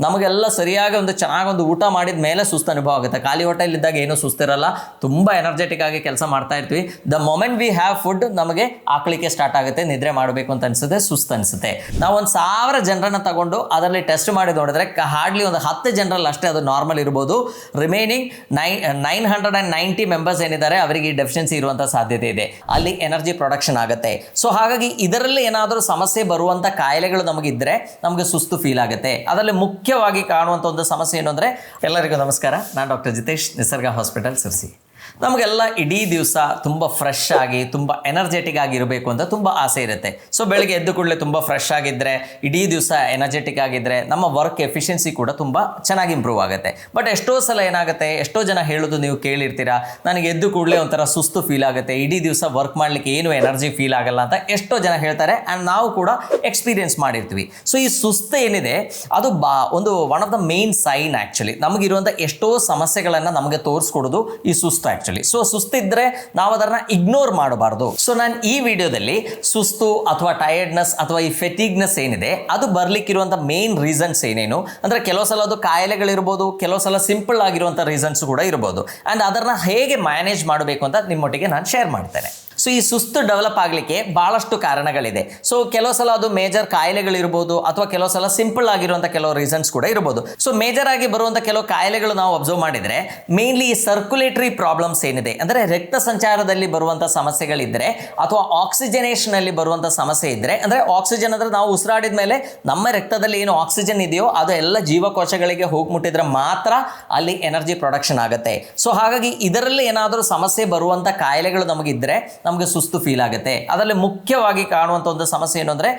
ನಮಗೆಲ್ಲ ಸರಿಯಾಗಿ ಚೆನ್ನಾಗಿ ಊಟ ಮಾಡಿದ ಮೇಲೆ ಸುಸ್ತು ಅನುಭವ ಆಗುತ್ತೆ. ಖಾಲಿ ಹೊಟ್ಟೆಲಿದ್ದಾಗ ಏನೂ ಸುಸ್ತಿರಲ್ಲ, ತುಂಬ ಎನರ್ಜೆಟಿಕ್ ಆಗಿ ಕೆಲಸ ಮಾಡ್ತಾ ಇರ್ತೀವಿ. The moment we have food ನಮಗೆ ಆಕಳಿಕೆ ಸ್ಟಾರ್ಟ್ ಆಗುತ್ತೆ, ನಿದ್ರೆ ಮಾಡಬೇಕು ಅಂತ ಅನಿಸುತ್ತೆ, ಸುಸ್ತು ಅನಿಸುತ್ತೆ. ನಾವು 1000 ಜನರನ್ನು ತಗೊಂಡು ಅದರಲ್ಲಿ ಟೆಸ್ಟ್ ಮಾಡಿ ನೋಡಿದ್ರೆ ಹಾರ್ಡ್ಲಿ 10 ಜನರಲ್ಲಿ ಅಷ್ಟೇ ಅದು ನಾರ್ಮಲ್ ಇರ್ಬೋದು. ರಿಮೈನಿಂಗ್ 990 ಮೆಂಬರ್ಸ್ ಏನಿದ್ದಾರೆ ಅವರಿಗೆ ಈ ಡೆಫಿಷಿಯನ್ಸಿ ಇರುವಂಥ ಸಾಧ್ಯತೆ ಇದೆ. ಅಲ್ಲಿ ಎನರ್ಜಿ ಪ್ರೊಡಕ್ಷನ್ ಆಗುತ್ತೆ. ಸೊ ಹಾಗಾಗಿ ಇದರಲ್ಲಿ ಏನಾದರೂ ಸಮಸ್ಯೆ ಬರುವಂಥ ಕಾಯಿಲೆಗಳು ನಮಗಿದ್ರೆ ನಮಗೆ ಸುಸ್ತು ಫೀಲ್ ಆಗುತ್ತೆ. ಅದರಲ್ಲಿ ಮುಖ್ಯವಾಗಿ ಕಾಣುವಂಥ ಒಂದು ಸಮಸ್ಯೆ ಏನು ಅಂದರೆ, ಎಲ್ಲರಿಗೂ ನಮಸ್ಕಾರ, ನಾನು ಡಾಕ್ಟರ್ ಜಿತೇಶ್, ನಿಸರ್ಗ ಹಾಸ್ಪಿಟಲ್ ಸಿರ್ಸಿ. ನಮಗೆಲ್ಲ ಇಡೀ ದಿವಸ ತುಂಬ ಫ್ರೆಶ್ ಆಗಿ ತುಂಬ ಎನರ್ಜೆಟಿಕ್ ಆಗಿರಬೇಕು ಅಂತ ತುಂಬ ಆಸೆ ಇರುತ್ತೆ. ಸೊ ಬೆಳಗ್ಗೆ ಎದ್ದು ಕೂಡಲೇ ತುಂಬ ಫ್ರೆಶ್ ಆಗಿದ್ದರೆ, ಇಡೀ ದಿವಸ ಎನರ್ಜೆಟಿಕ್ ಆಗಿದ್ದರೆ ನಮ್ಮ ವರ್ಕ್ ಎಫಿಷಿಯನ್ಸಿ ಕೂಡ ತುಂಬ ಚೆನ್ನಾಗಿ ಇಂಪ್ರೂವ್ ಆಗುತ್ತೆ. ಬಟ್ ಎಷ್ಟೋ ಸಲ ಏನಾಗುತ್ತೆ, ಎಷ್ಟೋ ಜನ ಹೇಳೋದು ನೀವು ಕೇಳಿರ್ತೀರಾ, ನನಗೆ ಎದ್ದು ಕೂಡಲೇ ಒಂಥರ ಸುಸ್ತು ಫೀಲ್ ಆಗುತ್ತೆ, ಇಡೀ ದಿವಸ ವರ್ಕ್ ಮಾಡಲಿಕ್ಕೆ ಏನು ಎನರ್ಜಿ ಫೀಲ್ ಆಗಲ್ಲ ಅಂತ ಎಷ್ಟೋ ಜನ ಹೇಳ್ತಾರೆ. ಆ್ಯಂಡ್ ನಾವು ಕೂಡ ಎಕ್ಸ್ಪೀರಿಯನ್ಸ್ ಮಾಡಿರ್ತೀವಿ. ಸೊ ಈ ಸುಸ್ತು ಏನಿದೆ ಅದು one of the main sign actually. ನಮಗಿರುವಂಥ ಎಷ್ಟೋ ಸಮಸ್ಯೆಗಳನ್ನು ನಮಗೆ ತೋರಿಸ್ಕೊಡೋದು ಈ ಸುಸ್ತು ಆ್ಯಕ್ಚುಲಿ. ಸೊ ಸುಸ್ತಿದ್ರೆ ನಾವು ಅದನ್ನ ಇಗ್ನೋರ್ ಮಾಡಬಾರ್ದು. ಸೊ ನಾನು ಈ ವಿಡಿಯೋದಲ್ಲಿ ಸುಸ್ತು ಅಥವಾ ಟಯರ್ಡ್ನೆಸ್ ಅಥವಾ ಈ ಫೆಟಿಗ್ನೆಸ್ ಏನಿದೆ ಅದು ಬರ್ಲಿಕ್ಕಿರುವಂಥ ಮೇನ್ ರೀಸನ್ಸ್ ಏನೇನು ಅಂದರೆ, ಕೆಲವು ಸಲ ಅದು ಕಾಯಿಲೆಗಳಿರ್ಬೋದು, ಕೆಲವು ಸಲ ಸಿಂಪಲ್ ಆಗಿರುವಂಥ ರೀಸನ್ಸ್ ಕೂಡ ಇರ್ಬೋದು. ಆ್ಯಂಡ್ ಅದನ್ನ ಹೇಗೆ ಮ್ಯಾನೇಜ್ ಮಾಡಬೇಕು ಅಂತ ನಿಮ್ಮೊಟ್ಟಿಗೆ ನಾನು ಶೇರ್ ಮಾಡ್ತೇನೆ. ಸೊ ಈ ಸುಸ್ತು ಡೆವಲಪ್ ಆಗಲಿಕ್ಕೆ ಭಾಳಷ್ಟು ಕಾರಣಗಳಿದೆ. ಸೊ ಕೆಲವು ಸಲ ಅದು ಮೇಜರ್ ಕಾಯಿಲೆಗಳಿರ್ಬೋದು, ಅಥವಾ ಕೆಲವು ಸಲ ಸಿಂಪಲ್ ಆಗಿರುವಂಥ ಕೆಲವು ರೀಸನ್ಸ್ ಕೂಡ ಇರ್ಬೋದು. ಸೊ ಮೇಜರ್ ಆಗಿ ಬರುವಂಥ ಕೆಲವು ಕಾಯಿಲೆಗಳು ನಾವು ಅಬ್ಸರ್ವ್ ಮಾಡಿದರೆ ಮೇನ್ಲಿ ಸರ್ಕ್ಯುಲೇಟರಿ ಪ್ರಾಬ್ಲಮ್ಸ್ ಏನಿದೆ ಅಂದರೆ, ರಕ್ತ ಸಂಚಾರದಲ್ಲಿ ಬರುವಂಥ ಸಮಸ್ಯೆಗಳಿದ್ದರೆ ಅಥವಾ ಆಕ್ಸಿಜನೇಷನ್ ಅಲ್ಲಿ ಬರುವಂಥ ಸಮಸ್ಯೆ ಇದ್ದರೆ, ಅಂದರೆ ಆಕ್ಸಿಜನ್ ಅಂದರೆ ನಾವು ಉಸಿರಾಡಿದ ಮೇಲೆ ನಮ್ಮ ರಕ್ತದಲ್ಲಿ ಏನು ಆಕ್ಸಿಜನ್ ಇದೆಯೋ ಅದು ಎಲ್ಲ ಜೀವಕೋಶಗಳಿಗೆ ಹೋಗಿ ಮುಟ್ಟಿದ್ರೆ ಮಾತ್ರ ಅಲ್ಲಿ ಎನರ್ಜಿ ಪ್ರೊಡಕ್ಷನ್ ಆಗುತ್ತೆ. ಸೊ ಹಾಗಾಗಿ ಇದರಲ್ಲಿ ಏನಾದರೂ ಸಮಸ್ಯೆ ಬರುವಂಥ ಕಾಯಿಲೆಗಳು ನಮಗಿದ್ದರೆ ನಮಗೆ ಸುಸ್ತು ಫೀಲ್ ಆಗುತ್ತೆ. ಅದರಲ್ಲಿ ಮುಖ್ಯವಾಗಿ ಕಾಣುವಂಥ ಒಂದು ಸಮಸ್ಯೆ ಏನು ಅಂದರೆ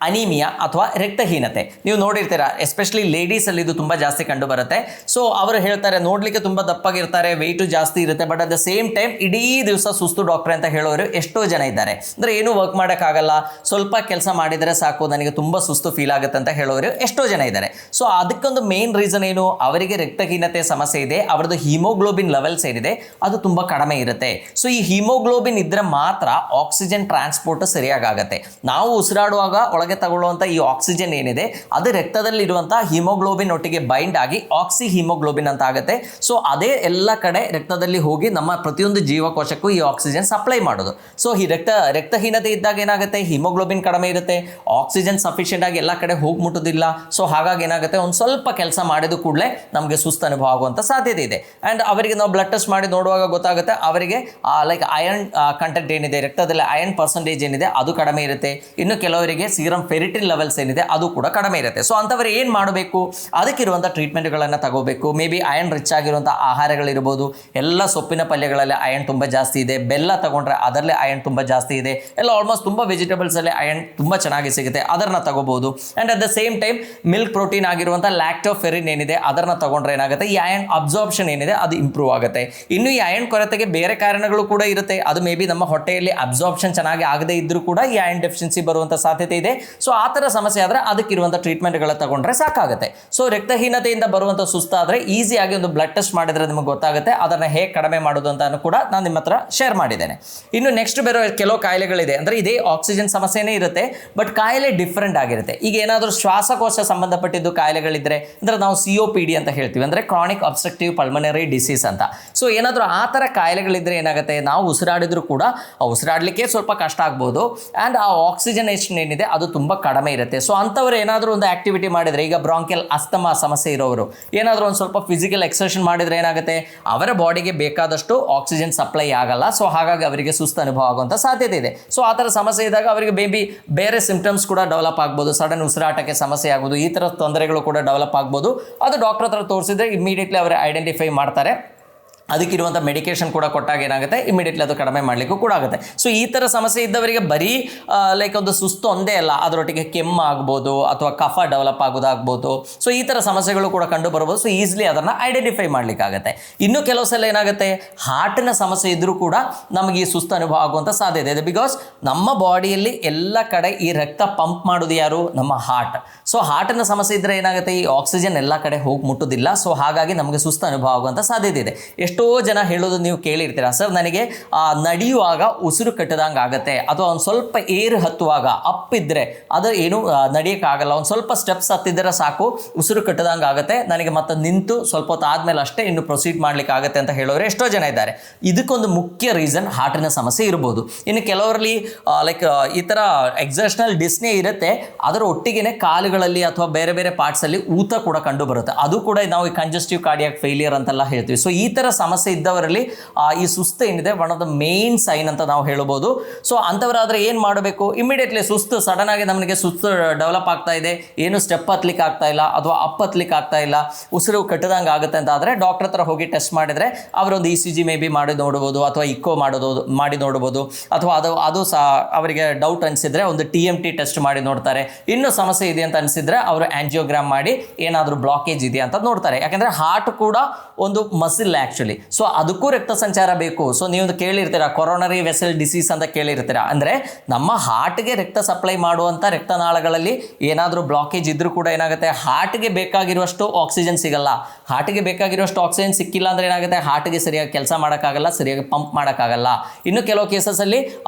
ಅನೀಮಿಯಾ ಅಥವಾ ರಕ್ತಹೀನತೆ. ನೀವು ನೋಡಿರ್ತೀರಾ, ಎಸ್ಪೆಷಲಿ ಲೇಡೀಸಲ್ಲಿ ಇದು ತುಂಬ ಜಾಸ್ತಿ ಕಂಡು ಬರುತ್ತೆ. ಸೊ ಅವರು ಹೇಳ್ತಾರೆ, ನೋಡಲಿಕ್ಕೆ ತುಂಬ ದಪ್ಪಾಗಿರ್ತಾರೆ, ವೆಯ್ಟು ಜಾಸ್ತಿ ಇರುತ್ತೆ, but at the same time ಇಡೀ ದಿವಸ ಸುಸ್ತು ಡಾಕ್ಟ್ರೆ ಅಂತ ಹೇಳೋರು ಎಷ್ಟೋ ಜನ ಇದ್ದಾರೆ. ಅಂದರೆ ಏನೂ ವರ್ಕ್ ಮಾಡೋಕ್ಕಾಗಲ್ಲ, ಸ್ವಲ್ಪ ಕೆಲಸ ಮಾಡಿದರೆ ಸಾಕು, ನನಗೆ ತುಂಬ ಸುಸ್ತು ಫೀಲ್ ಆಗುತ್ತೆ ಅಂತ ಹೇಳೋರು ಎಷ್ಟೋ ಜನ ಇದ್ದಾರೆ. ಸೊ ಅದಕ್ಕೊಂದು ಮೇನ್ ರೀಸನ್ ಏನು, ಅವರಿಗೆ ರಕ್ತಹೀನತೆ ಸಮಸ್ಯೆ ಇದೆ, ಅವರದ್ದು ಹಿಮೋಗ್ಲೋಬಿನ್ ಲೆವೆಲ್ಸ್ ಏನಿದೆ ಅದು ತುಂಬ ಕಡಿಮೆ ಇರುತ್ತೆ. ಸೊ ಈ ಹಿಮೋಗ್ಲೋಬಿನ್ ಇದ್ದರೆ ಮಾತ್ರ ಆಕ್ಸಿಜನ್ ಟ್ರಾನ್ಸ್ಪೋರ್ಟ್ ಸರಿಯಾಗುತ್ತೆ. ನಾವು ಉಸಿರಾಡುವಾಗ ಒಳಗೆ ತಗೊಳ್ಳುವಂಥ ಈ ಆಕ್ಸಿಜನ್ ಏನಿದೆ ಅದು ರಕ್ತದಲ್ಲಿರುವಂಥ ಹಿಮೋಗ್ಲೋಬಿನ್ ಒಟ್ಟಿಗೆ ಬೈಂಡ್ ಆಗಿ ಆಕ್ಸಿ ಹಿಮೋಗ್ಲೋಬಿನ್ ಅಂತ ಆಗುತ್ತೆ. ಸೊ ಅದೇ ಎಲ್ಲ ಕಡೆ ರಕ್ತದಲ್ಲಿ ಹೋಗಿ ನಮ್ಮ ಪ್ರತಿಯೊಂದು ಜೀವಕೋಶಕ್ಕೂ ಈ ಆಕ್ಸಿಜನ್ ಸಪ್ಲೈ ಮಾಡೋದು. ಸೊ ಈ ರಕ್ತಹೀನತೆ ಇದ್ದಾಗ ಏನಾಗುತ್ತೆ, ಹಿಮೋಗ್ಲೋಬಿನ್ ಕಡಿಮೆ ಇರುತ್ತೆ, ಆಕ್ಸಿಜನ್ ಸಫಿಷಿಯೆಂಟ್ ಆಗಿ ಎಲ್ಲ ಕಡೆ ಹೋಗಿ ಮುಟ್ಟೋದಿಲ್ಲ. ಸೊ ಹಾಗಾಗಿ ಏನಾಗುತ್ತೆ, ಒಂದು ಸ್ವಲ್ಪ ಕೆಲಸ ಮಾಡಿದ ಕೂಡಲೇ ನಮಗೆ ಸುಸ್ತು ಅನುಭವ ಆಗುವಂಥ ಸಾಧ್ಯತೆ ಇದೆ. ಆ್ಯಂಡ್ ಅವರಿಗೆ ನಾವು ಬ್ಲಡ್ ಟೆಸ್ಟ್ ಮಾಡಿ ನೋಡುವಾಗ ಗೊತ್ತಾಗುತ್ತೆ, ಅವರಿಗೆ ಲೈಕ್ ಅಯರ್ನ್ ಕಂಟೆಂಟ್ ಏನಿದೆ, ರಕ್ತದಲ್ಲಿ ಅಯರ್ನ್ ಪರ್ಸೆಂಟೇಜ್ ಏನಿದೆ ಅದು ಕಡಿಮೆ ಇರುತ್ತೆ. ಇನ್ನು ಕೆಲವರಿಗೆ ಸೀರಮ್ ಫೆರಿಟಿನ್ ಲೆವೆಲ್ಸ್ ಏನಿದೆ ಅದು ಕೂಡ ಕಡಿಮೆ ಇರುತ್ತೆ. ಸೊ ಅಂಥವ್ರು ಏನು ಮಾಡಬೇಕು, ಅದಕ್ಕಿರುವಂಥ ಟ್ರೀಟ್ಮೆಂಟ್ಗಳನ್ನು ತಗೋಬೇಕು. ಮೇ ಬಿ ಅಯರ್ನ್ ರಿಚ್ ಆಗಿರುವಂಥ ಆಹಾರಗಳಿರ್ಬೋದು, ಎಲ್ಲ ಸೊಪ್ಪಿನ ಪಲ್ಯಗಳಲ್ಲಿ ಅಯರ್ನ್ ತುಂಬ ಜಾಸ್ತಿ ಇದೆ, ಬೆಲ್ಲ ತಗೊಂಡ್ರೆ ಅದರಲ್ಲಿ ಅಯರ್ನ್ ತುಂಬ ಜಾಸ್ತಿ ಇದೆ, ಎಲ್ಲ ಆಲ್ಮೋಸ್ಟ್ ತುಂಬ ವೆಜಿಟೇಬಲ್ಸಲ್ಲಿ ಅಯರ್ನ್ ತುಂಬ ಚೆನ್ನಾಗಿ ಸಿಗುತ್ತೆ, ಅದನ್ನು ತಗೋಬಹುದು. And at the same time milk protein ಆಗಿರುವಂಥ ಲ್ಯಾಕ್ಟೋಫೆರಿನ್ ಏನಿದೆ ಅದನ್ನು ತಗೊಂಡ್ರೆ ಏನಾಗುತ್ತೆ, ಈ ಅಯರ್ನ್ ಅಬ್ಸಾರ್ಪ್ಷನ್ ಏನಿದೆ ಅದು ಇಂಪ್ರೂವ್ ಆಗುತ್ತೆ. ಇನ್ನು ಈ ಅಯರ್ನ್ ಕೊರತೆಗೆ ಬೇರೆ ಕಾರಣಗಳು ಕೂಡ ಇರುತ್ತೆ. ಅದು ಮೇ ಬಿ ನಮ್ಮ ಹೊಟ್ಟೆಯಲ್ಲಿ ಅಬ್ಸಾರ್ಪ್ಷನ್ ಚೆನ್ನಾಗಿ ಆಗದೇ ಇದ್ರೂ ಕೂಡ ಈ ಅಯರ್ನ್ ಡೆಫಿಷಿಯನ್ಸಿ ಬರುವಂಥ ಸಾಧ್ಯತೆ ಇದೆ. ಸೊ ಆ ಥರ ಸಮಸ್ಯೆ ಆದರೆ ಅದಕ್ಕಿರುವಂಥ ಟ್ರೀಟ್ಮೆಂಟ್ಗಳ ತಗೊಂಡ್ರೆ ಸಾಕಾಗುತ್ತೆ. ಸೊ ರಕ್ತಹೀನತೆಯಿಂದ ಬರುವಂಥ ಸುಸ್ತಾದರೆ ಈಸಿಯಾಗಿ ಒಂದು ಬ್ಲಡ್ ಟೆಸ್ಟ್ ಮಾಡಿದರೆ ನಿಮಗೆ ಗೊತ್ತಾಗುತ್ತೆ, ಅದನ್ನು ಹೇಗೆ ಕಡಿಮೆ ಮಾಡೋದು ಅಂತ ಕೂಡ ನಾನು ನಿಮ್ಮ ಹತ್ರ ಶೇರ್ ಮಾಡಿದ್ದೇನೆ. ಇನ್ನು ನೆಕ್ಸ್ಟ್ ಬರೋ ಕೆಲವು ಕಾಯಿಲೆಗಳಿದೆ, ಅಂದರೆ ಇದೇ ಆಕ್ಸಿಜನ್ ಸಮಸ್ಯೆನೇ ಇರುತ್ತೆ, ಬಟ್ ಕಾಯಿಲೆ ಡಿಫ್ರೆಂಟ್ ಆಗಿರುತ್ತೆ. ಈಗ ಏನಾದರೂ ಶ್ವಾಸಕೋಶ ಸಂಬಂಧಪಟ್ಟಿದ್ದು ಕಾಯಿಲೆಗಳಿದ್ದರೆ, ಅಂದರೆ ನಾವು COPD ಅಂತ ಹೇಳ್ತೀವಿ, ಅಂದರೆ ಕ್ರಾನಿಕ್ ಅಬ್ಸ್ಟ್ರಕ್ಟಿವ್ ಪಲ್ಮನರಿ ಡಿಸೀಸ್ ಅಂತ. ಸೊ ಏನಾದರೂ ಆ ಥರ ಕಾಯಿಲೆಗಳಿದ್ದರೆ ಏನಾಗುತ್ತೆ, ನಾವು ಉಸಿರಾಡಿದ್ರು ಕೂಡ ಉಸಿರಾಡಲಿಕ್ಕೆ ಸ್ವಲ್ಪ ಕಷ್ಟ ಆಗ್ಬೋದು, ಆ್ಯಂಡ್ ಆ ಆಕ್ಸಿಜನೇಷನ್ ಏನಿದೆ ಅದು ತುಂಬ ಕಡಿಮೆ ಇರುತ್ತೆ. ಸೊ ಅಂಥವ್ರು ಏನಾದರೂ ಒಂದು ಆಕ್ಟಿವಿಟಿ ಮಾಡಿದರೆ, ಈಗ ಬ್ರಾಂಕಿಯಲ್ ಅಸ್ತಮಾ ಸಮಸ್ಯೆ ಇರೋರು ಏನಾದರೂ ಒಂದು ಸ್ವಲ್ಪ ಫಿಸಿಕಲ್ ಎಕ್ಸರ್ಸೈಸ್ ಮಾಡಿದರೆ ಏನಾಗುತ್ತೆ, ಅವರ ಬಾಡಿಗೆ ಬೇಕಾದಷ್ಟು ಆಕ್ಸಿಜನ್ ಸಪ್ಲೈ ಆಗಲ್ಲ. ಸೊ ಹಾಗಾಗಿ ಅವರಿಗೆ ಸುಸ್ತು ಅನುಭವ ಆಗುವಂಥ ಸಾಧ್ಯತೆ ಇದೆ. ಸೊ ಆ ಥರ ಸಮಸ್ಯೆ ಇದ್ದಾಗ ಅವರಿಗೆ ಮೇ ಬಿ ಬೇರೆ ಸಿಂಪ್ಟಮ್ಸ್ ಕೂಡ ಡೆವಲಪ್ ಆಗ್ಬೋದು, ಸಡನ್ ಉಸಿರಾಟಕ್ಕೆ ಸಮಸ್ಯೆ ಆಗ್ಬೋದು, ಈ ಥರ ತೊಂದರೆಗಳು ಕೂಡ ಡೆವಲಪ್ ಆಗ್ಬೋದು. ಅದು ಡಾಕ್ಟರ್ ಹತ್ರ ತೋರಿಸಿದ್ರೆ ಇಮಿಡಿಯೇಟ್ಲಿ ಅವರು ಐಡೆಂಟಿಫೈ ಮಾಡ್ತಾರೆ. ಅದಕ್ಕಿರುವಂಥ ಮೆಡಿಕೇಶನ್ ಕೂಡ ಕೊಟ್ಟಾಗ ಏನಾಗುತ್ತೆ, ಇಮಿಡಿಯೇಟ್ಲಿ ಅದು ಕಡಿಮೆ ಮಾಡಲಿಕ್ಕೂ ಕೂಡ ಆಗುತ್ತೆ. ಸೊ ಈ ಥರ ಸಮಸ್ಯೆ ಇದ್ದವರಿಗೆ ಬರೀ ಲೈಕ್ ಒಂದು ಸುಸ್ತು ಒಂದೇ ಅಲ್ಲ, ಅದರೊಟ್ಟಿಗೆ ಕೆಮ್ಮು ಆಗ್ಬೋದು ಅಥವಾ ಕಫ ಡೆವಲಪ್ ಆಗೋದಾಗ್ಬೋದು. ಸೊ ಈ ಥರ ಸಮಸ್ಯೆಗಳು ಕೂಡ ಕಂಡು ಬರ್ಬೋದು. ಸೊ ಈಸಿಲಿ ಅದನ್ನು ಐಡೆಂಟಿಫೈ ಮಾಡಲಿಕ್ಕಾಗತ್ತೆ. ಇನ್ನು ಕೆಲವು ಸಲ ಏನಾಗುತ್ತೆ, ಹಾರ್ಟಿನ ಸಮಸ್ಯೆ ಇದ್ದರೂ ಕೂಡ ನಮಗೆ ಈ ಸುಸ್ತು ಅನುಭವ ಆಗುವಂಥ ಸಾಧ್ಯತೆ ಇದೆ. ಬಿಕಾಸ್ ನಮ್ಮ ಬಾಡಿಯಲ್ಲಿ ಎಲ್ಲ ಕಡೆ ಈ ರಕ್ತ ಪಂಪ್ ಮಾಡೋದು ಯಾರು, ನಮ್ಮ ಹಾರ್ಟ್. ಸೊ ಹಾರ್ಟಿನ ಸಮಸ್ಯೆ ಇದ್ದರೆ ಏನಾಗುತ್ತೆ, ಈ ಆಕ್ಸಿಜನ್ ಎಲ್ಲ ಕಡೆ ಹೋಗಿ ಮುಟ್ಟೋದಿಲ್ಲ. ಸೊ ಹಾಗಾಗಿ ನಮಗೆ ಸುಸ್ತು ಅನುಭವ ಆಗುವಂಥ ಸಾಧ್ಯತೆ ಇದೆ. ಎಷ್ಟೋ ಜನ ಹೇಳೋದು ನೀವು ಕೇಳಿರ್ತೀರ, ಸರ್ ನನಗೆ ನಡೆಯುವಾಗ ಉಸಿರು ಕಟ್ಟದಂಗೆ ಆಗುತ್ತೆ, ಅಥವಾ ಒಂದು ಸ್ವಲ್ಪ ಏರು ಹತ್ತುವಾಗ ಅಪ್ಪಿದ್ರೆ ಅದು ಏನು ನಡೆಯೋಕ್ಕಾಗಲ್ಲ, ಒಂದು ಸ್ವಲ್ಪ ಸ್ಟೆಪ್ಸ್ ಹತ್ತಿದ್ರೆ ಸಾಕು ಉಸಿರು ಕಟ್ಟದಂಗೆ ಆಗುತ್ತೆ, ನನಗೆ ಮತ್ತೆ ನಿಂತು ಸ್ವಲ್ಪ ಹೊತ್ತು ಆದಮೇಲೆ ಅಷ್ಟೇ ಇನ್ನು ಪ್ರೊಸೀಡ್ ಮಾಡ್ಲಿಕ್ಕೆ ಆಗುತ್ತೆ ಅಂತ ಹೇಳೋರು ಎಷ್ಟೋ ಜನ ಇದ್ದಾರೆ. ಇದಕ್ಕೊಂದು ಮುಖ್ಯ ರೀಸನ್ ಹಾರ್ಟಿನ ಸಮಸ್ಯೆ ಇರ್ಬೋದು. ಇನ್ನು ಕೆಲವರಲ್ಲಿ ಲೈಕ್ ಈ ಥರ ಎಕ್ಸರ್ಷನಲ್ ಡಿಸ್ನೇ ಇರುತ್ತೆ, ಅದರ ಒಟ್ಟಿಗೆ ಕಾಲುಗಳಲ್ಲಿ ಅಥವಾ ಬೇರೆ ಬೇರೆ ಪಾರ್ಟ್ಸಲ್ಲಿ ಊತ ಕೂಡ ಕಂಡು ಬರುತ್ತೆ. ಅದು ಕೂಡ ನಾವು ಕಂಜಸ್ಟಿವ್ ಕಾರ್ಡಿಯಾಕ್ ಫೇಲಿಯರ್ ಅಂತೆಲ್ಲ ಹೇಳ್ತೀವಿ. ಸೊ ಈ ಥರ ಸಮಸ್ಯೆ ಇದ್ದವರಲ್ಲಿ ಈ ಸುಸ್ತು ಏನಿದೆ one of the main sign ಅಂತ ನಾವು ಹೇಳ್ಬೋದು. ಸೊ ಅಂಥವರಾದರೆ ಏನು ಮಾಡಬೇಕು? ಇಮಿಡಿಯೇಟ್ಲಿ ಸುಸ್ತು ಸಡನ್ ಆಗಿ ನಮಗೆ ಸುಸ್ತು ಡೆವಲಪ್ ಆಗ್ತಾ ಇದೆ, ಏನು ಸ್ಟೆಪ್ ಹತ್ಲಿಕ್ಕೆ ಆಗ್ತಾ ಇಲ್ಲ ಅಥವಾ ಅಪ್ ಹತ್ಲಿಕ್ಕೆ ಆಗ್ತಾ ಇಲ್ಲ, ಉಸಿರು ಕಟ್ಟದಂಗೆ ಆಗುತ್ತೆ ಅಂತ ಆದರೆ ಡಾಕ್ಟರ್ ಹತ್ರ ಹೋಗಿ ಟೆಸ್ಟ್ ಮಾಡಿದರೆ ಅವರೊಂದು ECG ಮೇ ಬಿ ಮಾಡಿ ನೋಡ್ಬೋದು, ಅಥವಾ ಇಕ್ಕೋ ಮಾಡಿ ನೋಡ್ಬೋದು, ಅಥವಾ ಅದು ಸಹ ಅವರಿಗೆ ಡೌಟ್ ಅನಿಸಿದ್ರೆ ಒಂದು TMT ಟೆಸ್ಟ್ ಮಾಡಿ ನೋಡ್ತಾರೆ. ಇನ್ನೂ ಸಮಸ್ಯೆ ಇದೆ ಅಂತ ಅನಿಸಿದ್ರೆ ಅವರು ಆಂಜಿಯೋಗ್ರಾಮ್ ಮಾಡಿ ಏನಾದರೂ ಬ್ಲಾಕೇಜ್ ಇದೆಯಾ ಅಂತ ನೋಡ್ತಾರೆ. ಯಾಕಂದರೆ ಹಾರ್ಟ್ ಕೂಡ ಒಂದು ಮಸಿಲ್ ಆ್ಯಕ್ಚುಲಿ. ಸೊ ಅದಕ್ಕೂ ರಕ್ತ ಸಂಚಾರ ಬೇಕು. ಸೊ ನೀವು ಕೇಳಿರ್ತೀರ ಕೊರೋನರಿ ವೆಸಲ್ ಡಿಸೀಸ್ ಅಂತ ಕೇಳಿರ್ತೀರ. ಅಂದರೆ ನಮ್ಮ ಹಾರ್ಟ್ಗೆ ರಕ್ತ ಸಪ್ಲೈ ಮಾಡುವಂಥ ರಕ್ತನಾಳಗಳಲ್ಲಿ ಏನಾದರೂ ಬ್ಲಾಕೇಜ್ ಇದ್ರೂ ಕೂಡ ಏನಾಗುತ್ತೆ, ಹಾರ್ಟ್ಗೆ ಬೇಕಾಗಿರುವಷ್ಟು ಆಕ್ಸಿಜನ್ ಸಿಗಲ್ಲ. ಹಾರ್ಟ್ಗೆ ಬೇಕಾಗಿರುವಷ್ಟು ಆಕ್ಸಿಜನ್ ಸಿಕ್ಕಿಲ್ಲ ಅಂದರೆ ಏನಾಗುತ್ತೆ, ಹಾರ್ಟ್ಗೆ ಸರಿಯಾಗಿ ಕೆಲಸ ಮಾಡೋಕ್ಕಾಗಲ್ಲ, ಸರಿಯಾಗಿ ಪಂಪ್ ಮಾಡೋಕ್ಕಾಗಲ್ಲ. ಇನ್ನು ಕೆಲವು ಕೇಸಸಲ್ಲಿ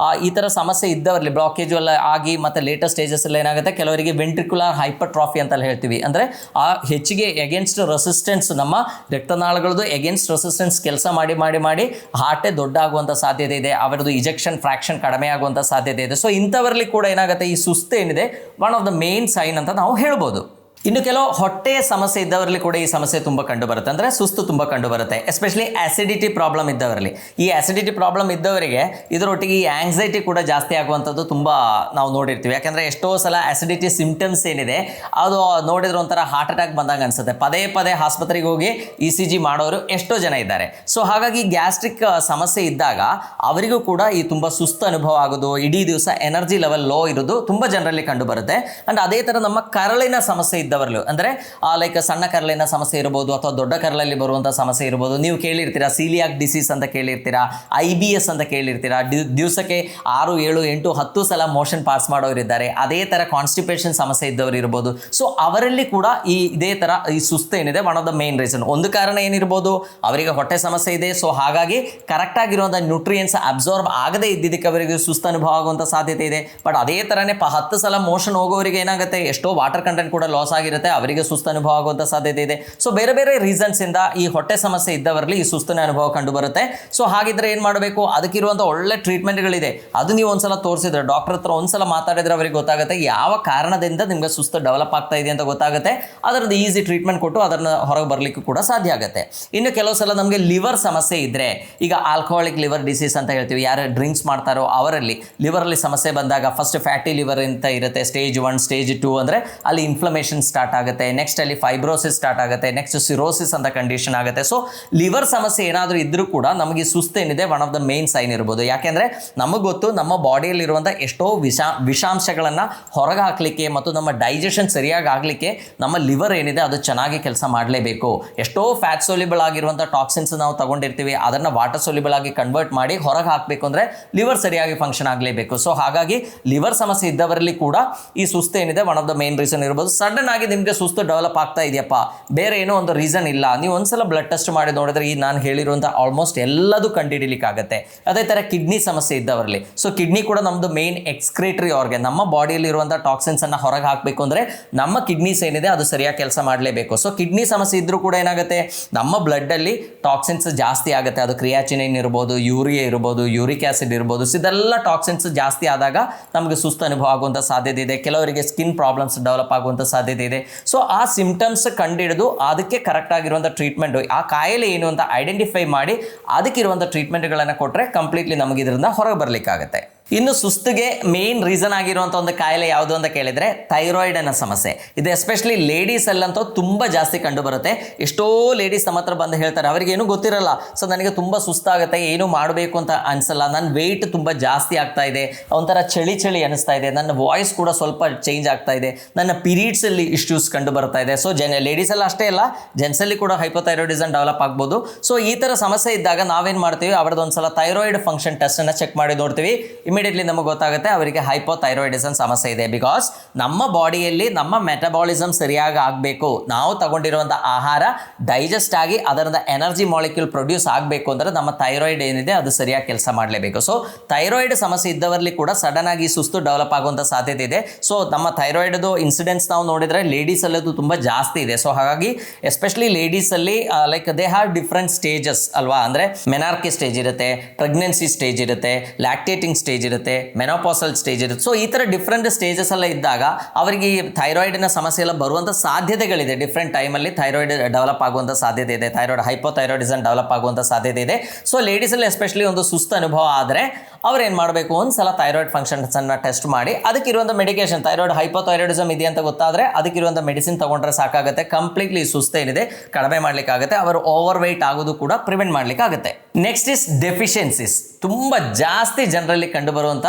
ಈ ಥರ ಸಮಸ್ಯೆ ಇದ್ದವರಲ್ಲಿ ಬ್ಲಾಕೇಜು ಎಲ್ಲ ಆಗಿ ಮತ್ತು ಲೇಟೆಸ್ಟ್ ಸ್ಟೇಜಸ್ಸಲ್ಲಿ ಏನಾಗುತ್ತೆ, ಕೆಲವರಿಗೆ ವೆಂಟ್ರಿಕ್ಯುಲರ್ ಹೈಪರ್ಟ್ರಾಫಿ ಅಂತ ಹೇಳ್ತೀವಿ. ಅಂದರೆ ಆ ಹೆಚ್ಚಿಗೆ ಎಗೇನ್ಸ್ಟ್ ರೆಸಿಸ್ಟೆನ್ಸ್, ನಮ್ಮ ರಕ್ತನಾಳಗಳದ್ದು ಎಗೇನ್ಸ್ಟ್ ರೆಸಿಸ್ಟೆನ್ಸ್ ಕೆಲಸ ಮಾಡಿ ಮಾಡಿ ಮಾಡಿ ಹಾರ್ಟೇ ದೊಡ್ಡ ಆಗುವಂಥ ಸಾಧ್ಯತೆ ಇದೆ, ಅವರದ್ದು ಇಜೆಕ್ಷನ್ ಫ್ರಾಕ್ಷನ್ ಕಡಿಮೆ ಆಗುವಂಥ ಸಾಧ್ಯತೆ ಇದೆ. ಸೊ ಇಂಥವರಲ್ಲಿ ಕೂಡ ಏನಾಗುತ್ತೆ, ಈ ಸುಸ್ತು ಏನಿದೆ one of the main sign ಅಂತ ನಾವು ಹೇಳ್ಬೋದು. ಇನ್ನು ಕೆಲವು ಹೊಟ್ಟೆಯ ಸಮಸ್ಯೆ ಇದ್ದವರಲ್ಲಿ ಕೂಡ ಈ ಸಮಸ್ಯೆ ತುಂಬ ಕಂಡು ಬರುತ್ತೆ, ಅಂದರೆ ಸುಸ್ತು ತುಂಬ ಕಂಡು ಬರುತ್ತೆ. ಎಸ್ಪೆಷಲಿ ಆಸಿಡಿಟಿ ಪ್ರಾಬ್ಲಮ್ ಇದ್ದವರಲ್ಲಿ. ಈ ಆಸಿಡಿಟಿ ಪ್ರಾಬ್ಲಮ್ ಇದ್ದವರಿಗೆ ಇದರೊಟ್ಟಿಗೆ ಈ ಆಂಗ್ಸೈಟಿ ಕೂಡ ಜಾಸ್ತಿ ಆಗುವಂಥದ್ದು ತುಂಬ ನಾವು ನೋಡಿರ್ತೀವಿ. ಯಾಕೆಂದರೆ ಎಷ್ಟೋ ಸಲ ಆಸಿಡಿಟಿ ಸಿಂಪ್ಟಮ್ಸ್ ಏನಿದೆ ಅದು ನೋಡಿದ್ರೆ ಒಂಥರ ಹಾರ್ಟ್ ಅಟ್ಯಾಕ್ ಬಂದಂಗೆ ಅನಿಸುತ್ತೆ. ಪದೇ ಪದೇ ಆಸ್ಪತ್ರೆಗೆ ಹೋಗಿ ECG ಮಾಡೋರು ಎಷ್ಟೋ ಜನ ಇದ್ದಾರೆ. ಸೊ ಹಾಗಾಗಿ ಗ್ಯಾಸ್ಟ್ರಿಕ್ ಸಮಸ್ಯೆ ಇದ್ದಾಗ ಅವರಿಗೂ ಕೂಡ ಈ ತುಂಬ ಸುಸ್ತು ಅನುಭವ ಆಗೋದು, ಇಡೀ ದಿವಸ ಎನರ್ಜಿ ಲೆವೆಲ್ ಲೋ ಇರೋದು ತುಂಬ ಜನರಲ್ಲಿ ಕಂಡು ಬರುತ್ತೆ. ಆ್ಯಂಡ್ ಅದೇ ಥರ ನಮ್ಮ ಕರಳಿನ ಸಮಸ್ಯೆ ಇದ್ದವರಲ್ಲೂ, ಅಂದರೆ ಲೈಕ್ ಸಣ್ಣ ಕರಳಿನ ಸಮಸ್ಯೆ ಇರ್ಬೋದು ಅಥವಾ ದೊಡ್ಡ ಕರಳಲ್ಲಿ ಬರುವಂಥ ಸಮಸ್ಯೆ ಇರ್ಬೋದು. ನೀವು ಕೇಳಿರ್ತೀರಾ ಸೀಲಿಯಾಕ್ ಡಿಸೀಸ್ ಅಂತ ಕೇಳಿರ್ತೀರಾ, IBS ಅಂತ ಕೇಳಿರ್ತೀರಾ. ದಿವಸಕ್ಕೆ 6, 7, 8, 10 ಸಲ ಮೋಷನ್ ಪಾಸ್ ಮಾಡೋರಿದ್ದಾರೆ. ಅದೇ ಥರ ಕಾನ್ಸ್ಟಿಪೇಷನ್ ಸಮಸ್ಯೆ ಇದ್ದವರು ಇರ್ಬೋದು. ಸೊ ಅವರಲ್ಲಿ ಕೂಡ ಇದೇ ಥರ ಈ ಸುಸ್ತು ಏನಿದೆ one of the main reason. ಒಂದು ಕಾರಣ ಏನಿರ್ಬೋದು, ಅವರಿಗೆ ಹೊಟ್ಟೆ ಸಮಸ್ಯೆ ಇದೆ. ಸೊ ಹಾಗಾಗಿ ಕರೆಕ್ಟಾಗಿರುವಂಥ ನ್ಯೂಟ್ರಿಯೆಂಟ್ಸ್ ಅಬ್ಸಾರ್ಬ್ ಆಗದೇ ಇದ್ದಿದ್ದಕ್ಕೆ ಅವರಿಗೆ ಸುಸ್ತು ಅನುಭವ ಆಗುವಂಥ ಸಾಧ್ಯತೆ ಇದೆ. ಬಟ್ ಅದೇ ಥರನೇ 10 ಸಲ ಮೋಷನ್ ಹೋಗೋರಿಗೆ ಏನಾಗುತ್ತೆ, ಎಷ್ಟೋ ವಾಟರ್ ಕಂಟೆಂಟ್ ಕೂಡ ಲಾಸ್ ಆಗಿರುತ್ತೆ, ಅವರಿಗೆ ಸುಸ್ತು ಅನುಭವ ಆಗುವಂಥ ಸಾಧ್ಯತೆ ಇದೆ. ಸೊ ಬೇರೆ ಬೇರೆ ರೀಸನ್ಸ್ ಇಂದ ಈ ಹೊಟ್ಟೆ ಸಮಸ್ಯೆ ಇದ್ದವರಲ್ಲಿ ಈ ಸುಸ್ತಿನ ಅನುಭವ ಕಂಡು ಬರುತ್ತೆ. ಸೊ ಹಾಗಿದ್ರೆ ಏನು ಮಾಡಬೇಕು, ಅದಕ್ಕಿರುವಂಥ ಒಳ್ಳೆ ಟ್ರೀಟ್ಮೆಂಟ್ಗಳಿದೆ. ಅದು ನೀವು ಒಂದ್ಸಲ ತೋರಿಸಿದ್ರೆ, ಡಾಕ್ಟರ್ ಹತ್ರ ಒಂದ್ಸಲ ಮಾತಾಡಿದ್ರೆ ಅವರಿಗೆ ಗೊತ್ತಾಗುತ್ತೆ ಯಾವ ಕಾರಣದಿಂದ ನಿಮಗೆ ಸುಸ್ತು ಡೆವಲಪ್ ಆಗ್ತಾ ಇದೆ ಅಂತ ಗೊತ್ತಾಗುತ್ತೆ. ಅದರದ್ದು ಈಸಿ ಟ್ರೀಟ್ಮೆಂಟ್ ಕೊಟ್ಟು ಅದನ್ನು ಹೊರಗೆ ಬರಲಿಕ್ಕೆ ಕೂಡ ಸಾಧ್ಯ ಆಗುತ್ತೆ. ಇನ್ನು ಕೆಲವು ಸಲ ನಮಗೆ ಲಿವರ್ ಸಮಸ್ಯೆ ಇದ್ದರೆ, ಈಗ ಆಲ್ಕೋಹಾಲಿಕ್ ಲಿವರ್ ಡಿಸೀಸ್ ಅಂತ ಹೇಳ್ತೀವಿ, ಯಾರು ಡ್ರಿಂಕ್ಸ್ ಮಾಡ್ತಾರೋ ಅವರಲ್ಲಿ ಲಿವರಲ್ಲಿ ಸಮಸ್ಯೆ ಬಂದಾಗ ಫಸ್ಟ್ ಫ್ಯಾಟಿ ಲಿವರ್ ಅಂತ ಇರುತ್ತೆ, ಸ್ಟೇಜ್ 1 ಸ್ಟೇಜ್ 2 ಅಂದರೆ ಅಲ್ಲಿ ಇನ್ಫ್ಲಮೇಷನ್ ಸ್ಟಾರ್ಟ್ ಆಗುತ್ತೆ. ನೆಕ್ಸ್ಟ್ ಅಲ್ಲಿ ಫೈಬ್ರೋಸಿಸ್ ಸ್ಟಾರ್ಟ್ ಆಗುತ್ತೆ, ನೆಕ್ಸ್ಟ್ ಸಿರೋಸಿಸ್ ಅಂತ ಕಂಡೀಷನ್ ಆಗುತ್ತೆ. ಸೊ ಲಿವರ್ ಸಮಸ್ಯೆ ಏನಾದರೂ ಇದ್ರೂ ಕೂಡ ನಮಗೆ ಸುಸ್ತು ಏನಿದೆ one of the main sign ಇರ್ಬೋದು. ಯಾಕೆಂದರೆ ನಮಗೆ ಗೊತ್ತು, ನಮ್ಮ ಬಾಡಿಯಲ್ಲಿರುವಂಥ ಎಷ್ಟೋ ವಿಷಾಂಶಗಳನ್ನು ಹೊರಗೆ ಹಾಕಲಿಕ್ಕೆ ಮತ್ತು ನಮ್ಮ ಡೈಜೆಷನ್ ಸರಿಯಾಗಿ ಆಗಲಿಕ್ಕೆ ನಮ್ಮ ಲಿವರ್ ಏನಿದೆ ಅದು ಚೆನ್ನಾಗಿ ಕೆಲಸ ಮಾಡಲೇಬೇಕು. ಎಷ್ಟೋ ಫ್ಯಾಟ್ ಸೋಲ್ಯುಬಲ್ ಆಗಿರುವಂಥ ಟಾಕ್ಸಿನ್ಸ್ ನಾವು ತಗೊಂಡಿರ್ತೀವಿ, ಅದನ್ನು ವಾಟರ್ ಸೋಲ್ಯುಬಲ್ ಆಗಿ ಕನ್ವರ್ಟ್ ಮಾಡಿ ಹೊರಗೆ ಹಾಕಬೇಕು ಅಂದರೆ ಲಿವರ್ ಸರಿಯಾಗಿ ಫಂಕ್ಷನ್ ಆಗಲೇಬೇಕು. ಸೊ ಹಾಗಾಗಿ ಲಿವರ್ ಸಮಸ್ಯೆ ಇದ್ದವರಲ್ಲಿ ಕೂಡ ಈ ಸುಸ್ತು ಏನಿದೆ one of the main reason ಇರ್ಬೋದು. ಸಡನ್ ಆಗಿ ನಿಮಗೆ ಸುಸ್ತು ಡೆವಲಪ್ ಆಗ್ತಾ ಇದೆಯಪ್ಪ, ಬೇರೆ ಏನೋ ಒಂದು ರೀಸನ್ ಇಲ್ಲ, ನೀವು ಒಂದ್ಸಲ ಬ್ಲಡ್ ಟೆಸ್ಟ್ ಮಾಡಿ ನೋಡಿದ್ರೆ ಈ ನಾನು ಹೇಳಿರುವಂಥ ಆಲ್ಮೋಸ್ಟ್ ಎಲ್ಲದೂ ಕಂಡುಹಿಡಿಲಿಕ್ಕೆ ಆಗುತ್ತೆ. ಅದೇ ಥರ ಕಿಡ್ನಿ ಸಮಸ್ಯೆ ಇದ್ದವರಲ್ಲಿ, ಸೊ ಕಿಡ್ನಿ ಕೂಡ ನಮ್ಮದು ಮೇನ್ ಎಕ್ಸ್ಕ್ರೇಟರಿ ಆರ್ಗನ್. ನಮ್ಮ ಬಾಡಿಯಲ್ಲಿರುವಂಥ ಟಾಕ್ಸಿನ್ಸನ್ನು ಹೊರಗೆ ಹಾಕಬೇಕು ಅಂದರೆ ನಮ್ಮ ಕಿಡ್ನೀಸ್ ಏನಿದೆ ಅದು ಸರಿಯಾಗಿ ಕೆಲಸ ಮಾಡಲೇಬೇಕು. ಸೊ ಕಿಡ್ನಿ ಸಮಸ್ಯೆ ಇದ್ದರೂ ಕೂಡ ಏನಾಗುತ್ತೆ, ನಮ್ಮ ಬ್ಲಡ್ಡಲ್ಲಿ ಟಾಕ್ಸಿನ್ಸ್ ಜಾಸ್ತಿ ಆಗುತ್ತೆ. ಅದು ಕ್ರಿಯಾಚಿನಿನ್ ಇರ್ಬೋದು, ಯೂರಿಯಾ ಇರ್ಬೋದು, ಯೂರಿಕ್ ಆಸಿಡ್ ಇರ್ಬೋದು. ಸೊ ಇದೆಲ್ಲ ಟಾಕ್ಸಿನ್ಸ್ ಜಾಸ್ತಿ ಆದಾಗ ನಮಗೆ ಸುಸ್ತು ಅನುಭವ ಆಗುವಂಥ ಸಾಧ್ಯತೆ ಇದೆ. ಕೆಲವರಿಗೆ ಸ್ಕಿನ್ ಪ್ರಾಬ್ಲಮ್ಸ್ ಡೆವಲಪ್ ಆಗುವಂಥ ಸಾಧ್ಯತೆ ಇದೆ. ಸೊ ಆ ಸಿಂಪ್ಟಮ್ಸ್ ಕಂಡುಹಿಡಿದು ಅದಕ್ಕೆ ಕರೆಕ್ಟ್ ಆಗಿರುವಂಥ ಟ್ರೀಟ್ಮೆಂಟು, ಆ ಕಾಯಿಲೆ ಏನು ಅಂತ ಐಡೆಂಟಿಫೈ ಮಾಡಿ ಅದಕ್ಕಿರುವಂಥ ಟ್ರೀಟ್ಮೆಂಟ್ಗಳನ್ನು ಕೊಟ್ಟರೆ ಕಂಪ್ಲೀಟ್ಲಿ ನಮಗೆ ಇದರಿಂದ ಹೊರಗೆ ಬರಲಿಕ್ಕಾಗುತ್ತೆ. ಇನ್ನು ಸುಸ್ತಿಗೆ ಮೇನ್ ರೀಸನ್ ಆಗಿರುವಂಥ ಒಂದು ಕಾಯಿಲೆ ಯಾವುದು ಅಂತ ಕೇಳಿದರೆ ಥೈರಾಯ್ಡ್ ಅನ್ನೋ ಸಮಸ್ಯೆ. ಇದು ಎಸ್ಪೆಷಲಿ ಲೇಡೀಸಲ್ಲಂತೂ ತುಂಬ ಜಾಸ್ತಿ ಕಂಡು ಬರುತ್ತೆ. ಎಷ್ಟೋ ಲೇಡೀಸ್ ನಮ್ಮ ಹತ್ರ ಬಂದು ಹೇಳ್ತಾರೆ, ಅವರಿಗೇನು ಗೊತ್ತಿರಲ್ಲ, ಸೊ ನನಗೆ ತುಂಬ ಸುಸ್ತಾಗುತ್ತೆ, ಏನು ಮಾಡಬೇಕು ಅಂತ ಅನಿಸಲ್ಲ, ನನ್ನ ವೆಯ್ಟ್ ತುಂಬ ಜಾಸ್ತಿ ಆಗ್ತಾ ಇದೆ, ಒಂಥರ ಚಳಿ ಚಳಿ ಅನಿಸ್ತಾ ಇದೆ, ನನ್ನ ವಾಯ್ಸ್ ಕೂಡ ಸ್ವಲ್ಪ ಚೇಂಜ್ ಆಗ್ತಾ ಇದೆ, ನನ್ನ ಪೀರಿಯಡ್ಸಲ್ಲಿ ಇಶ್ಯೂಸ್ ಕಂಡು ಬರ್ತಾ ಇದೆ. ಸೊ ಲೇಡೀಸಲ್ಲಿ ಅಷ್ಟೇ ಅಲ್ಲ, ಜೆಂಟ್ಸಲ್ಲಿ ಕೂಡ ಹೈಪೋಥೈರಾಯ್ಡಿಸಮ್ ಡೆವಲಪ್ ಆಗ್ಬೋದು. ಸೊ ಈ ಥರ ಸಮಸ್ಯೆ ಇದ್ದಾಗ ನಾವೇನು ಮಾಡ್ತೀವಿ, ಅವ್ರದ್ದು ಒಂದ್ಸಲ ಥೈರಾಯ್ಡ್ ಫಂಕ್ಷನ್ ಟೆಸ್ಟನ್ನು ಚೆಕ್ ಮಾಡಿ ನೋಡ್ತೀವಿ. ಇಮಿಡಿಯೇಟ್ಲಿ ನಮಗೆ ಗೊತ್ತಾಗುತ್ತೆ ಅವರಿಗೆ ಹೈಪೋಥೈರಾಯ್ಡಿಸಮ್ ಸಮಸ್ಯೆ ಇದೆ. ಬಿಕಾಸ್ ನಮ್ಮ ಬಾಡಿಯಲ್ಲಿ ನಮ್ಮ ಮೆಟಬಾಲಿಸಮ್ ಸರಿಯಾಗಿ ಆಗಬೇಕು, ನಾವು ತಗೊಂಡಿರುವಂಥ ಆಹಾರ ಡೈಜೆಸ್ಟ್ ಆಗಿ ಅದರಿಂದ ಎನರ್ಜಿ ಮಾಲಿಕ್ಯೂಲ್ ಪ್ರೊಡ್ಯೂಸ್ ಆಗಬೇಕು ಅಂದರೆ ನಮ್ಮ ಥೈರಾಯ್ಡ್ ಏನಿದೆ ಅದು ಸರಿಯಾಗಿ ಕೆಲಸ ಮಾಡಲೇಬೇಕು. ಸೊ ಥೈರಾಯ್ಡ್ ಸಮಸ್ಯೆ ಇದ್ದವರಲ್ಲಿ ಕೂಡ ಸಡನ್ ಆಗಿ ಸುಸ್ತು ಡೆವಲಪ್ ಆಗುವಂಥ ಸಾಧ್ಯತೆ ಇದೆ. ಸೊ ನಮ್ಮ ಥೈರಾಯ್ಡ್ದು ಇನ್ಸಿಡೆನ್ಸ್ ನಾವು ನೋಡಿದರೆ ಲೇಡೀಸಲ್ಲಿ ಅದು ತುಂಬ ಜಾಸ್ತಿ ಇದೆ. ಸೊ ಹಾಗಾಗಿ ಎಸ್ಪೆಷಲಿ ಲೇಡೀಸಲ್ಲಿ like they have different stages ಅಲ್ವಾ, ಅಂದರೆ ಮೆನಾರ್ಕಿ ಸ್ಟೇಜ್ ಇರುತ್ತೆ, ಪ್ರೆಗ್ನೆನ್ಸಿ ಸ್ಟೇಜ್ ಇರುತ್ತೆ, ಲ್ಯಾಕ್ಟೇಟಿಂಗ್ ಸ್ಟೇಜ್ ಇರುತ್ತೆ, ಮೆನೋಪಾಸಲ್ ಸ್ಟೇಜ್ ಇರುತ್ತೆ. ಸೊ ಈ ಥರ ಡಿಫ್ರೆಂಟ್ ಸ್ಟೇಜಸ್ ಎಲ್ಲ ಇದ್ದಾಗ ಅವರಿಗೆ ಥೈರಾಯ್ಡಿನ ಸಮಸ್ಯೆ ಎಲ್ಲ ಬರುವಂಥ ಸಾಧ್ಯತೆಗಳಿದೆ. ಡಿಫ್ರೆಂಟ್ ಟೈಮಲ್ಲಿ ಥೈರಾಯ್ಡ್ ಡೆವಲಪ್ ಆಗುವಂಥ ಸಾಧ್ಯತೆ ಇದೆ, ಥೈರಾಯ್ಡ್ ಹೈಪೋಥೈರಾಯ್ಡಿಸಮ್ ಡೆವಲಪ್ ಆಗುವಂಥ ಸಾಧ್ಯತೆ ಇದೆ. ಸೊ ಲೇಡೀಸಲ್ಲಿ ಎಸ್ಪೆಷಲಿ ಒಂದು ಸುಸ್ತು ಅನುಭವ ಆದರೆ ಅವ್ರು ಏನು ಮಾಡಬೇಕು, ಒಂದ್ಸಲ ಥೈರಾಯ್ಡ್ ಫಂಕ್ಷನ್ಸನ್ನು ಟೆಸ್ಟ್ ಮಾಡಿ ಅದಕ್ಕಿರುವಂಥ ಮೆಡಿಕೇಶನ್, ಥೈರಾಯ್ಡ್ ಹೈಪೋಥೈರಾಯ್ಡಿಸಮ್ ಇದೆ ಅಂತ ಗೊತ್ತಾದರೆ ಅದಕ್ಕಿರುವಂಥ ಮೆಡಿಸಿನ್ ತಗೊಂಡ್ರೆ ಸಾಕಾಗುತ್ತೆ. ಕಂಪ್ಲೀಟ್ಲಿ ಸುಸ್ತು ಏನಿದೆ ಕಡಿಮೆ ಮಾಡಲಿಕ್ಕಾಗುತ್ತೆ, ಅವರು ಓವರ್ ವೆಯ್ಟ್ ಆಗೋದು ಕೂಡ ಪ್ರಿವೆಂಟ್ ಮಾಡಲಿಕ್ಕಾಗುತ್ತೆ. Next is deficiencies. ತುಂಬ ಜಾಸ್ತಿ ಜನರಲ್ಲಿ ಕಂಡುಬರುವಂಥ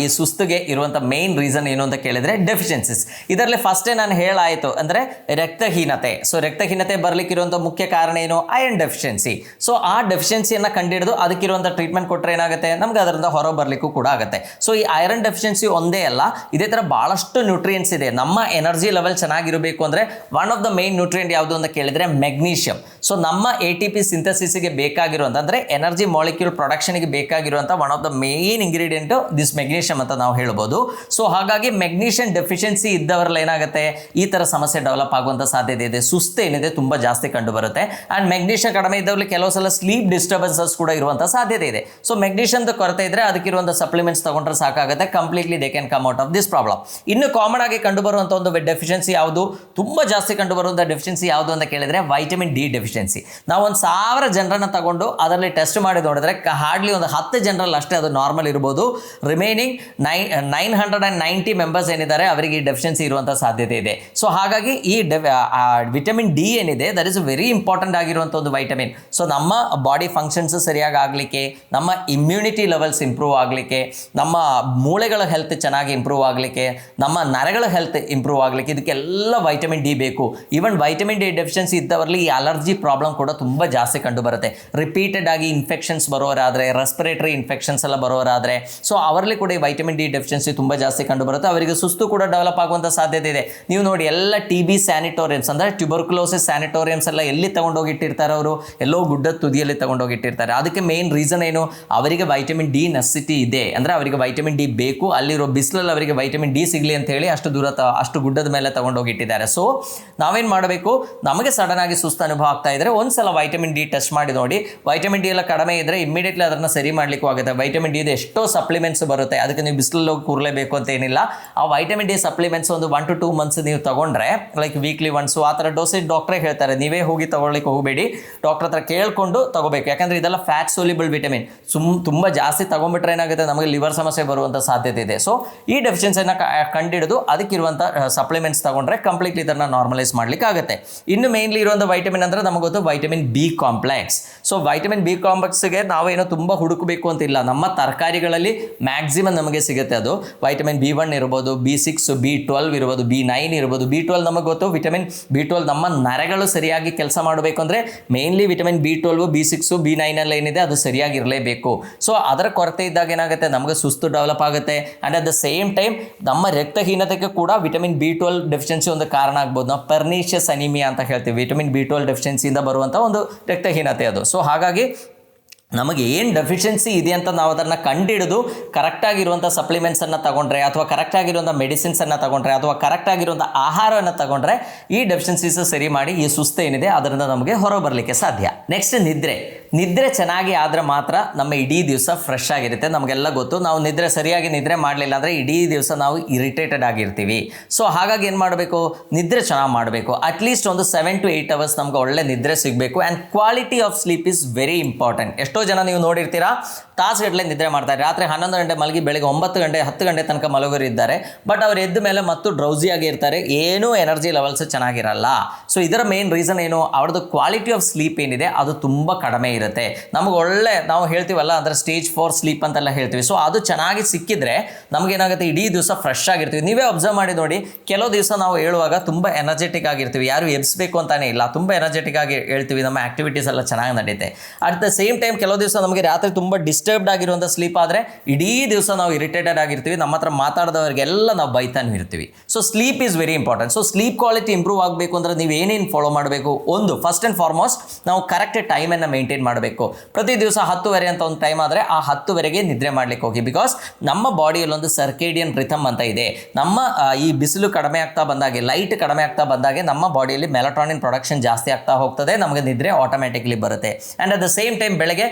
ಈ ಸುಸ್ತಿಗೆ ಇರುವಂಥ ಮೇನ್ ರೀಸನ್ ಏನು ಅಂತ ಕೇಳಿದರೆ ಡೆಫಿಷಿಯನ್ಸೀಸ್. ಇದರಲ್ಲಿ ಫಸ್ಟೇ ನಾನು ಹೇಳಾಯಿತು ಅಂದರೆ ರಕ್ತಹೀನತೆ. ಸೊ ರಕ್ತಹೀನತೆ ಬರಲಿಕ್ಕಿರುವಂಥ ಮುಖ್ಯ ಕಾರಣ ಏನು, ಐರನ್ ಡೆಫಿಷಿಯನ್ಸಿ. ಸೊ ಆ ಡೆಫಿಷಿಯನ್ಸಿಯನ್ನು ಕಂಡುಹಿಡಿದು ಅದಕ್ಕಿರುವಂಥ ಟ್ರೀಟ್ಮೆಂಟ್ ಕೊಟ್ಟರೆ ಏನಾಗುತ್ತೆ, ನಮ್ಗೆ ಅದರಿಂದ ಹೊರ ಬರಲಿಕ್ಕೂ ಕೂಡ ಆಗುತ್ತೆ. ಸೊ ಈ ಐರನ್ ಡೆಫಿಷಿಯನ್ಸಿ ಒಂದೇ ಅಲ್ಲ, ಇದೇ ಥರ ಭಾಳಷ್ಟು ನ್ಯೂಟ್ರಿಯೆಂಟ್ಸ್ ಇದೆ. ನಮ್ಮ ಎನರ್ಜಿ ಲೆವೆಲ್ ಚೆನ್ನಾಗಿರಬೇಕು ಅಂದರೆ one of the main nutrient ಯಾವುದು ಅಂತ ಕೇಳಿದರೆ ಮೆಗ್ನೀಷಿಯಂ. ಸೊ ನಮ್ಮ ATP ಸಿಂಥಸಿಸ್ಗೆ ಬೇಕಾಗಿರುವಂಥ ಅಂದರೆ ಎನರ್ಜಿ ಮಾಲಿಕ್ಯೂಲ್ ಪ್ರೊಡಕ್ಷನ್ಗೆ ಬೇಕಾಗಿರುವಂಥ one of the main ingredient this magnesium ಅಂತ ನಾವು ಹೇಳ್ಬೋದು. ಸೊ ಹಾಗಾಗಿ ಮೆಗ್ನೀಷಿಯಂ ಡೆಫಿಷಿಯನ್ಸಿ ಇದ್ದವರಲ್ಲಿ ಏನಾಗುತ್ತೆ, ಈ ಥರ ಸಮಸ್ಯೆ ಡೆವಲಪ್ ಆಗುವಂಥ ಸಾಧ್ಯತೆ ಇದೆ. ಸುಸ್ತು ಏನಿದೆ ತುಂಬ ಜಾಸ್ತಿ ಕಂಡು ಬರುತ್ತೆ. ಆ್ಯಂಡ್ ಮೆಗ್ನೀಷಿಯಂ ಕಡಿಮೆ ಇದ್ದವರಲ್ಲಿ ಕೆಲವು ಸಲ ಸ್ಲೀಪ್ ಡಿಸ್ಟರ್ಬೆನ್ಸಸ್ ಕೂಡ ಇರುವಂಥ ಸಾಧ್ಯತೆ ಇದೆ. ಸೊ ಮೆಗ್ನೀಷಿಯಂದ ಕೊರತೆ ಇದ್ದರೆ ಅದಕ್ಕಿರುವಂಥ ಸಪ್ಲಿಮೆಂಟ್ಸ್ ತಗೊಂಡ್ರೆ ಸಾಕಾಗುತ್ತೆ, completely they can come out of this problem. ಇನ್ನು ಕಾಮನ್ ಆಗಿ ಕಂಡುಬರುವಂಥ ಒಂದು ಡೆಫಿಷಿಯನ್ಸಿ ಯಾವುದು, ತುಂಬ ಜಾಸ್ತಿ ಕಂಡುಬರುವಂಥ ಡೆಫಿಷಿಯನ್ಸಿ ಯಾವುದು ಅಂತ ಕೇಳಿದರೆ ವೈಟಮಿನ್ ಡಿ ಡೆಫಿಷಿಯನ್ಸಿ. ನಾವು 1000 ಜನರನ್ನು ತಗೊಂಡು ಅದರಲ್ಲಿ ಟೆಸ್ಟ್ ಮಾಡಿ ನೋಡಿದ್ರೆ ಹಾರ್ಡ್ಲಿ ಒಂದು 10 ಜನರಲ್ಲಿ ಅಷ್ಟೇ ಅದು ನಾರ್ಮಲ್ ಇರ್ಬೋದು. ರಿಮೈನಿಂಗ್ 990 ಮೆಂಬರ್ಸ್ ಏನಿದ್ದಾರೆ ಅವರಿಗೆ ಈ ಡೆಫಿಷಿಯನ್ಸಿ ಇರುವಂಥ ಸಾಧ್ಯತೆ ಇದೆ. ಸೊ ಹಾಗಾಗಿ ಈ ವಿಟಮಿನ್ ಡಿ ಏನಿದೆ ದಟ್ ಇಸ್ ವೆರಿ ಇಂಪಾರ್ಟೆಂಟ್ ಆಗಿರುವಂಥ ಒಂದು ವೈಟಮಿನ್. ಸೊ ನಮ್ಮ ಬಾಡಿ ಫಂಕ್ಷನ್ಸ್ ಸರಿಯಾಗಿ ಆಗಲಿಕ್ಕೆ, ನಮ್ಮ ಇಮ್ಯುನಿಟಿ ಲೆವೆಲ್ಸ್ ಇಂಪ್ರೂವ್ ಆಗಲಿಕ್ಕೆ, ನಮ್ಮ ಮೂಳೆಗಳ ಹೆಲ್ತ್ ಚೆನ್ನಾಗಿ ಇಂಪ್ರೂವ್ ಆಗಲಿಕ್ಕೆ, ನಮ್ಮ ನರಗಳ ಹೆಲ್ತ್ ಇಂಪ್ರೂವ್ ಆಗಲಿಕ್ಕೆ ಇದಕ್ಕೆಲ್ಲ ವೈಟಮಿನ್ ಡಿ ಬೇಕು. ಈವನ್ ವೈಟಮಿನ್ ಡಿ ಡೆಫಿಷಿಯನ್ಸಿ ಇದ್ದವರಲ್ಲಿ ಈ ಅಲರ್ಜಿ ಪ್ರಾಬ್ಲಮ್ ಕೂಡ ತುಂಬ ಜಾಸ್ತಿ ಕಂಡು ಬರುತ್ತೆ. ರಿಪೀಟೆಡ್ ಆಗಿ ಇನ್ಫೆಕ್ಷನ್ಸ್ ಬರೋರಾದರೆ, ರೆಸ್ಪಿರೇಟರಿ ಇನ್ಫೆಕ್ಷನ್ಸ್ ಎಲ್ಲ ಬರೋರಾದರೆ, ಸೊ ಅವರಲ್ಲಿ ಕೂಡ ಈ ವೈಟಮಿನ್ ಡಿ ಡೆಫಿಷಿಯನ್ಸಿ ತುಂಬ ಜಾಸ್ತಿ ಕಂಡು ಬರುತ್ತೆ. ಅವರಿಗೆ ಸುಸ್ತು ಕೂಡ ಡೆವಲಪ್ ಆಗುವಂಥ ಸಾಧ್ಯತೆ ಇದೆ. ನೀವು ನೋಡಿ ಎಲ್ಲ TB ಸ್ಯಾನಿಟೋರಿಯಮ್ಸ್ ಅಂದರೆ ಟ್ಯೂಬರ್ಕ್ಯುಲೋಸಿಸ್ ಸ್ಯಾನಿಟೋರಿಯಮ್ಸ್ ಎಲ್ಲ ಎಲ್ಲಿ ತಗೊಂಡೋಗಿಟ್ಟಿರ್ತಾರೆ, ಅವರು ಎಲ್ಲೋ ಗುಡ್ಡದ ತುದಿಯಲ್ಲಿ ತಗೊಂಡೋಗಿಟ್ಟಿರ್ತಾರೆ. ಅದಕ್ಕೆ ಮೇನ್ ರೀಸನ್ ಏನು, ಅವರಿಗೆ ವೈಟಮಿನ್ ಡಿ ನೆಸೆಸಿಟಿ ಇದೆ, ಅಂದರೆ ಅವರಿಗೆ ವೈಟಮಿನ್ ಡಿ ಬೇಕು, ಅಲ್ಲಿರೋ ಬಿಸಿಲಲ್ಲಿ ಅವರಿಗೆ ವೈಟಮಿನ್ ಡಿ ಸಿಗಲಿ ಅಂತ ಹೇಳಿ ಅಷ್ಟು ದೂರ ಅಷ್ಟು ಗುಡ್ಡದ ಮೇಲೆ ತಗೊಂಡೋಗಿಟ್ಟಿದ್ದಾರೆ. ಸೊ ನಾವೇನು ಮಾಡಬೇಕು, ನಮಗೆ ಸಡನ್ ಆಗಿ ಸುಸ್ತು ಅನುಭವ ಆಗ್ತಾ ಇದ್ದರೆ ಒಂದ್ಸಲ ವೈಟಮಿನ್ ಡಿ ಟೆಸ್ಟ್ ಮಾಡಿ ನೋಡಿ. ವೈಟಮಿನ್ ಡಿ ಎಲ್ಲ ಕಡಿಮೆ ಇದ್ದರೆ ಇಮಿಡಿಯೇಟ್ಲಿ ಅದನ್ನು ಸರಿ ಮಾಡಲಿಕ್ಕೂ ಆಗುತ್ತೆ. ವೈಟಮಿನ್ ಡಿ ಎಷ್ಟೋ ಸಪ್ಲಿಮೆಂಟ್ಸ್ ಬರುತ್ತೆ, ಅದಕ್ಕೆ ನೀವು ಬಿಸಿಲಲ್ಲಿ ಹೋಗಿ ಕೂರಲೇಬೇಕು ಅಂತ ಏನಿಲ್ಲ. ಆ ವೈಟಮಿನ್ ಡಿ ಸಪ್ಲಿಮೆಂಟ್ಸ್ ಒಂದು 1 to 2 ಮಂತ್ಸ್ ನೀವು ತಗೊಂಡ್ರೆ, ಲೈಕ್ ವೀಕ್ಲಿ ಒನ್ಸು ಆ ಥರ ಡೋಸೇಜ್ ಡಾಕ್ಟ್ರೇ ಹೇಳ್ತಾರೆ. ನೀವೇ ಹೋಗಿ ತಗೊಳ್ಳಿಕ್ಕೆ ಹೋಗಬೇಡಿ, ಡಾಕ್ಟರ್ ಹತ್ರ ಕೇಳಿಕೊಂಡು ತಗೋಬೇಕು. ಯಾಕಂದರೆ ಇದೆಲ್ಲ ಫ್ಯಾಟ್ ಸೋಲಿಬಲ್ ವಿಟಮಿನ್. ತುಂಬ ಜಾಸ್ತಿ ತಗೊಂಡ್ಬಿಟ್ರೆ ಏನಾಗುತ್ತೆ, ನಮಗೆ ಲಿವರ್ ಸಮಸ್ಯೆ ಬರುವಂಥ ಸಾಧ್ಯತೆ ಇದೆ. ಸೊ ಈ ಡೆಫಿಷಿಯನ್ಸಿಯನ್ನು ಕಂಡಿಡಿದು ಅದಕ್ಕಿರುವಂಥ ಸಪ್ಲಿಮೆಂಟ್ಸ್ ತಗೊಂಡ್ರೆ ಕಂಪ್ಲೀಟ್ಲಿ ಇದನ್ನು ನಾರ್ಮಲೈಸ್ ಮಾಡಲಿಕ್ಕೆ ಆಗುತ್ತೆ. ಇನ್ನು ಮೇನ್ಲಿ ಇರುವಂಥ ವೈಟಮಿನ್ ಅಂದರೆ ನಮಗೆ ಗೊತ್ತು vitamin B complex. So vitamin B ಕಾಂಪ್ಲೆಕ್ಸ್ಗೆ ನಾವೇನೋ ತುಂಬ ಹುಡುಕಬೇಕು ಅಂತಿಲ್ಲ, ನಮ್ಮ ತರಕಾರಿಗಳಲ್ಲಿ ಮ್ಯಾಕ್ಸಿಮಮ್ ನಮಗೆ ಸಿಗುತ್ತೆ. ಅದು ವೈಟಮಿನ್ B1 ಇರ್ಬೋದು, B6, B12 ಇರ್ಬೋದು, B9 ಇರ್ಬೋದು. B12 ನಮಗೆ ಗೊತ್ತು, ವಿಟಮಿನ್ B12 ನಮ್ಮ ನರಗಳು ಸರಿಯಾಗಿ ಕೆಲಸ ಮಾಡಬೇಕು ಅಂದರೆ mainly vitamin B12, B6, B9 ಎಲ್ಲ ಏನಿದೆ ಅದು ಸರಿಯಾಗಿ ಇರಲೇಬೇಕು. ಸೊ ಅದರ ಕೊರತೆ ಇದ್ದಾಗ ಏನಾಗುತ್ತೆ, ನಮಗೆ ಸುಸ್ತು ಡೆವಲಪ್ ಆಗುತ್ತೆ. And at the same time ನಮ್ಮ ರಕ್ತಹೀನತೆಗೆ ಕೂಡ ವಿಟಮಿನ್ B12 ಡೆಫಿಷಿಯನ್ಸಿ ಒಂದು ಕಾರಣ ಆಗ್ಬೋದು. ನಾವು ಪರ್ನಿಷಿಯಸ್ ಅನಿಮಿಯಾ ಅಂತ ಹೇಳ್ತೀವಿ, ವಿಟಮಿನ್ B12 ಡೆಫಿಷಿಯನ್ಸಿಯಿಂದ ಬರುವಂಥ ಒಂದು ರಕ್ತಹೀನತೆ ಅದು. ಸೊ ಹಾಗಾಗಿ ನಮಗೆ ಏನು ಡೆಫಿಷಿಯನ್ಸಿ ಇದೆ ಅಂತ ನಾವು ಅದನ್ನು ಕಂಡುಹಿಡಿದು ಕರೆಕ್ಟಾಗಿರುವಂಥ ಸಪ್ಲಿಮೆಂಟ್ಸನ್ನು ತಗೊಂಡ್ರೆ, ಅಥವಾ ಕರೆಕ್ಟಾಗಿರುವಂಥ ಮೆಡಿಸಿನ್ಸನ್ನು ತಗೊಂಡ್ರೆ, ಅಥವಾ ಕರೆಕ್ಟಾಗಿರುವಂಥ ಆಹಾರವನ್ನು ತಗೊಂಡ್ರೆ ಈ ಡೆಫಿಷಿಯನ್ಸೀಸ್ ಸರಿ ಮಾಡಿ ಈ ಸುಸ್ತು ಏನಿದೆ ಅದರಿಂದ ನಮಗೆ ಹೊರ ಬರಲಿಕ್ಕೆ ಸಾಧ್ಯ. ನೆಕ್ಸ್ಟ್ ನಿದ್ರೆ ಚೆನ್ನಾಗಿ ಆದರೆ ಮಾತ್ರ ನಮ್ಮ ಇಡೀ ದಿವಸ ಫ್ರೆಶ್ ಆಗಿರುತ್ತೆ. ನಮಗೆಲ್ಲ ಗೊತ್ತು, ನಾವು ಸರಿಯಾಗಿ ನಿದ್ರೆ ಮಾಡಲಿಲ್ಲ ಅಂದರೆ ಇಡೀ ದಿವಸ ನಾವು ಇರಿಟೇಟೆಡ್ ಆಗಿರ್ತೀವಿ. ಸೊ ಹಾಗಾಗಿ ಏನು ಮಾಡಬೇಕು, ನಿದ್ರೆ ಚೆನ್ನಾಗಿ ಮಾಡಬೇಕು. ಅಟ್ಲೀಸ್ಟ್ ಒಂದು 7 to 8 ಅವರ್ಸ್ ನಮ್ಗೆ ಒಳ್ಳೆ ನಿದ್ರೆ ಸಿಗಬೇಕು. And quality of sleep is very important. ಎಷ್ಟೋ ಜನ ನೀವು ನೋಡಿರ್ತೀರಾ ತಾಸುಗಟ್ಟಲೆ ನಿದ್ರೆ ಮಾಡ್ತಾರೆ, ರಾತ್ರಿ 11 ಗಂಟೆ ಮಲಗಿ ಬೆಳಗ್ಗೆ 9 ಗಂಟೆ 10 ಗಂಟೆ ತನಕ ಮಲಗೋರು ಇದ್ದಾರೆ. ಬಟ್ ಅವ್ರು ಎದ್ದ ಮೇಲೆ ಮತ್ತು ಡ್ರೌಸಿಯಾಗಿ ಇರ್ತಾರೆ, ಏನೂ ಎನರ್ಜಿ ಲೆವೆಲ್ಸ್ ಚೆನ್ನಾಗಿರಲ್ಲ. ಸೊ ಇದರ ಮೇನ್ ರೀಸನ್ ಏನು, ಅವ್ರದ್ದು ಕ್ವಾಲಿಟಿ ಆಫ್ ಸ್ಲೀಪ್ ಏನಿದೆ ಅದು ತುಂಬ ಕಡಿಮೆ ಇರುತ್ತೆ. ನಮಗೆ ಒಳ್ಳೆ ನಾವು ಹೇಳ್ತೀವಲ್ಲ ಅಂದರೆ ಸ್ಟೇಜ್ 4 ಸ್ಲೀಪ್ ಅಂತೆಲ್ಲ ಹೇಳ್ತೀವಿ. ಸೊ ಅದು ಚೆನ್ನಾಗಿ ಸಿಕ್ಕಿದ್ರೆ ನಮಗೇನಾಗುತ್ತೆ, ಇಡೀ ದಿವಸ ಫ್ರೆಶ್ ಆಗಿರ್ತೀವಿ. ನೀವೇ ಅಬ್ಸರ್ವ್ ಮಾಡಿ ನೋಡಿ, ಕೆಲವು ದಿವಸ ನಾವು ಹೇಳುವಾಗ ತುಂಬ ಎನರ್ಜೆಟಿಕ್ ಆಗಿರ್ತೀವಿ, ಯಾರು ಎಬ್ಸ್ಬೇಕು ಅಂತಾನೆ ಇಲ್ಲ, ತುಂಬ ಎನರ್ಜೆಟಿಕ್ ಆಗಿ ಹೇಳ್ತೀವಿ, ನಮ್ಮ ಆಕ್ಟಿವಿಟೀಸ್ ಎಲ್ಲ ಚೆನ್ನಾಗಿ ನಡೀತೆ. ಅಟ್ ದ ಸೇಮ್ ಟೈಮ್ ಕೆಲವು ದಿವಸ ನಮಗೆ ರಾತ್ರಿ ತುಂಬ ಡಿಸ್ಟರ್ಬ್ಡ್ ಆಗಿರುವಂಥ ಸ್ಲೀಪ್ ಆದರೆ ಇಡೀ ದಿವಸ ನಾವು ಇರಿಟೇಟೆಡ್ ಆಗಿರ್ತೀವಿ, ನಮ್ಮ ಹತ್ರ ಮಾತಾಡಿದವರಿಗೆಲ್ಲ ನಾವು ಬೈತಾನೆ ಇರ್ತೀವಿ. So sleep is very important. So sleep quality improve ಆಗಬೇಕು ಅಂದರೆ ನೀವು ಏನೇನು ಫಾಲೋ ಮಾಡಬೇಕು? ಒಂದು, ಫಸ್ಟ್ ಆ್ಯಂಡ್ ಫಾರ್ಮೋಸ್ಟ್ ನಾವು ಕರೆಕ್ಟ್ ಟೈಮನ್ನು ಮೇಂಟೈನ್ ಮಾಡಬೇಕು. ಪ್ರತಿ ದಿವಸ 10:30 ಅಂತ ಒಂದು ಟೈಮ್ ಆದರೆ ಆ 10:30ಗೆ ನಿದ್ರೆ ಮಾಡಲಿಕ್ಕೆ ಹೋಗಿ. ಬಿಕಾಸ್ ನಮ್ಮ ಬಾಡಿಯಲ್ಲಿ ಒಂದು ಸರ್ಕೇಡಿಯನ್ ರಿಥಮ್ ಅಂತ ಇದೆ. ನಮ್ಮ ಈ ಬಿಸಿಲು ಕಡಿಮೆ ಆಗ್ತಾ ಬಂದಾಗೆ, ಲೈಟ್ ಕಡಿಮೆ ಆಗ್ತಾ ಬಂದಾಗೆ ನಮ್ಮ ಬಾಡಿಯಲ್ಲಿ ಮೆಲಟೋನಿನ್ ಪ್ರೊಡಕ್ಷನ್ ಜಾಸ್ತಿ ಆಗ್ತಾ ಹೋಗ್ತದೆ, ನಮಗೆ ನಿದ್ರೆ ಆಟೋಮ್ಯಾಟಿಕ್ಲಿ ಬರುತ್ತೆ. And at the same time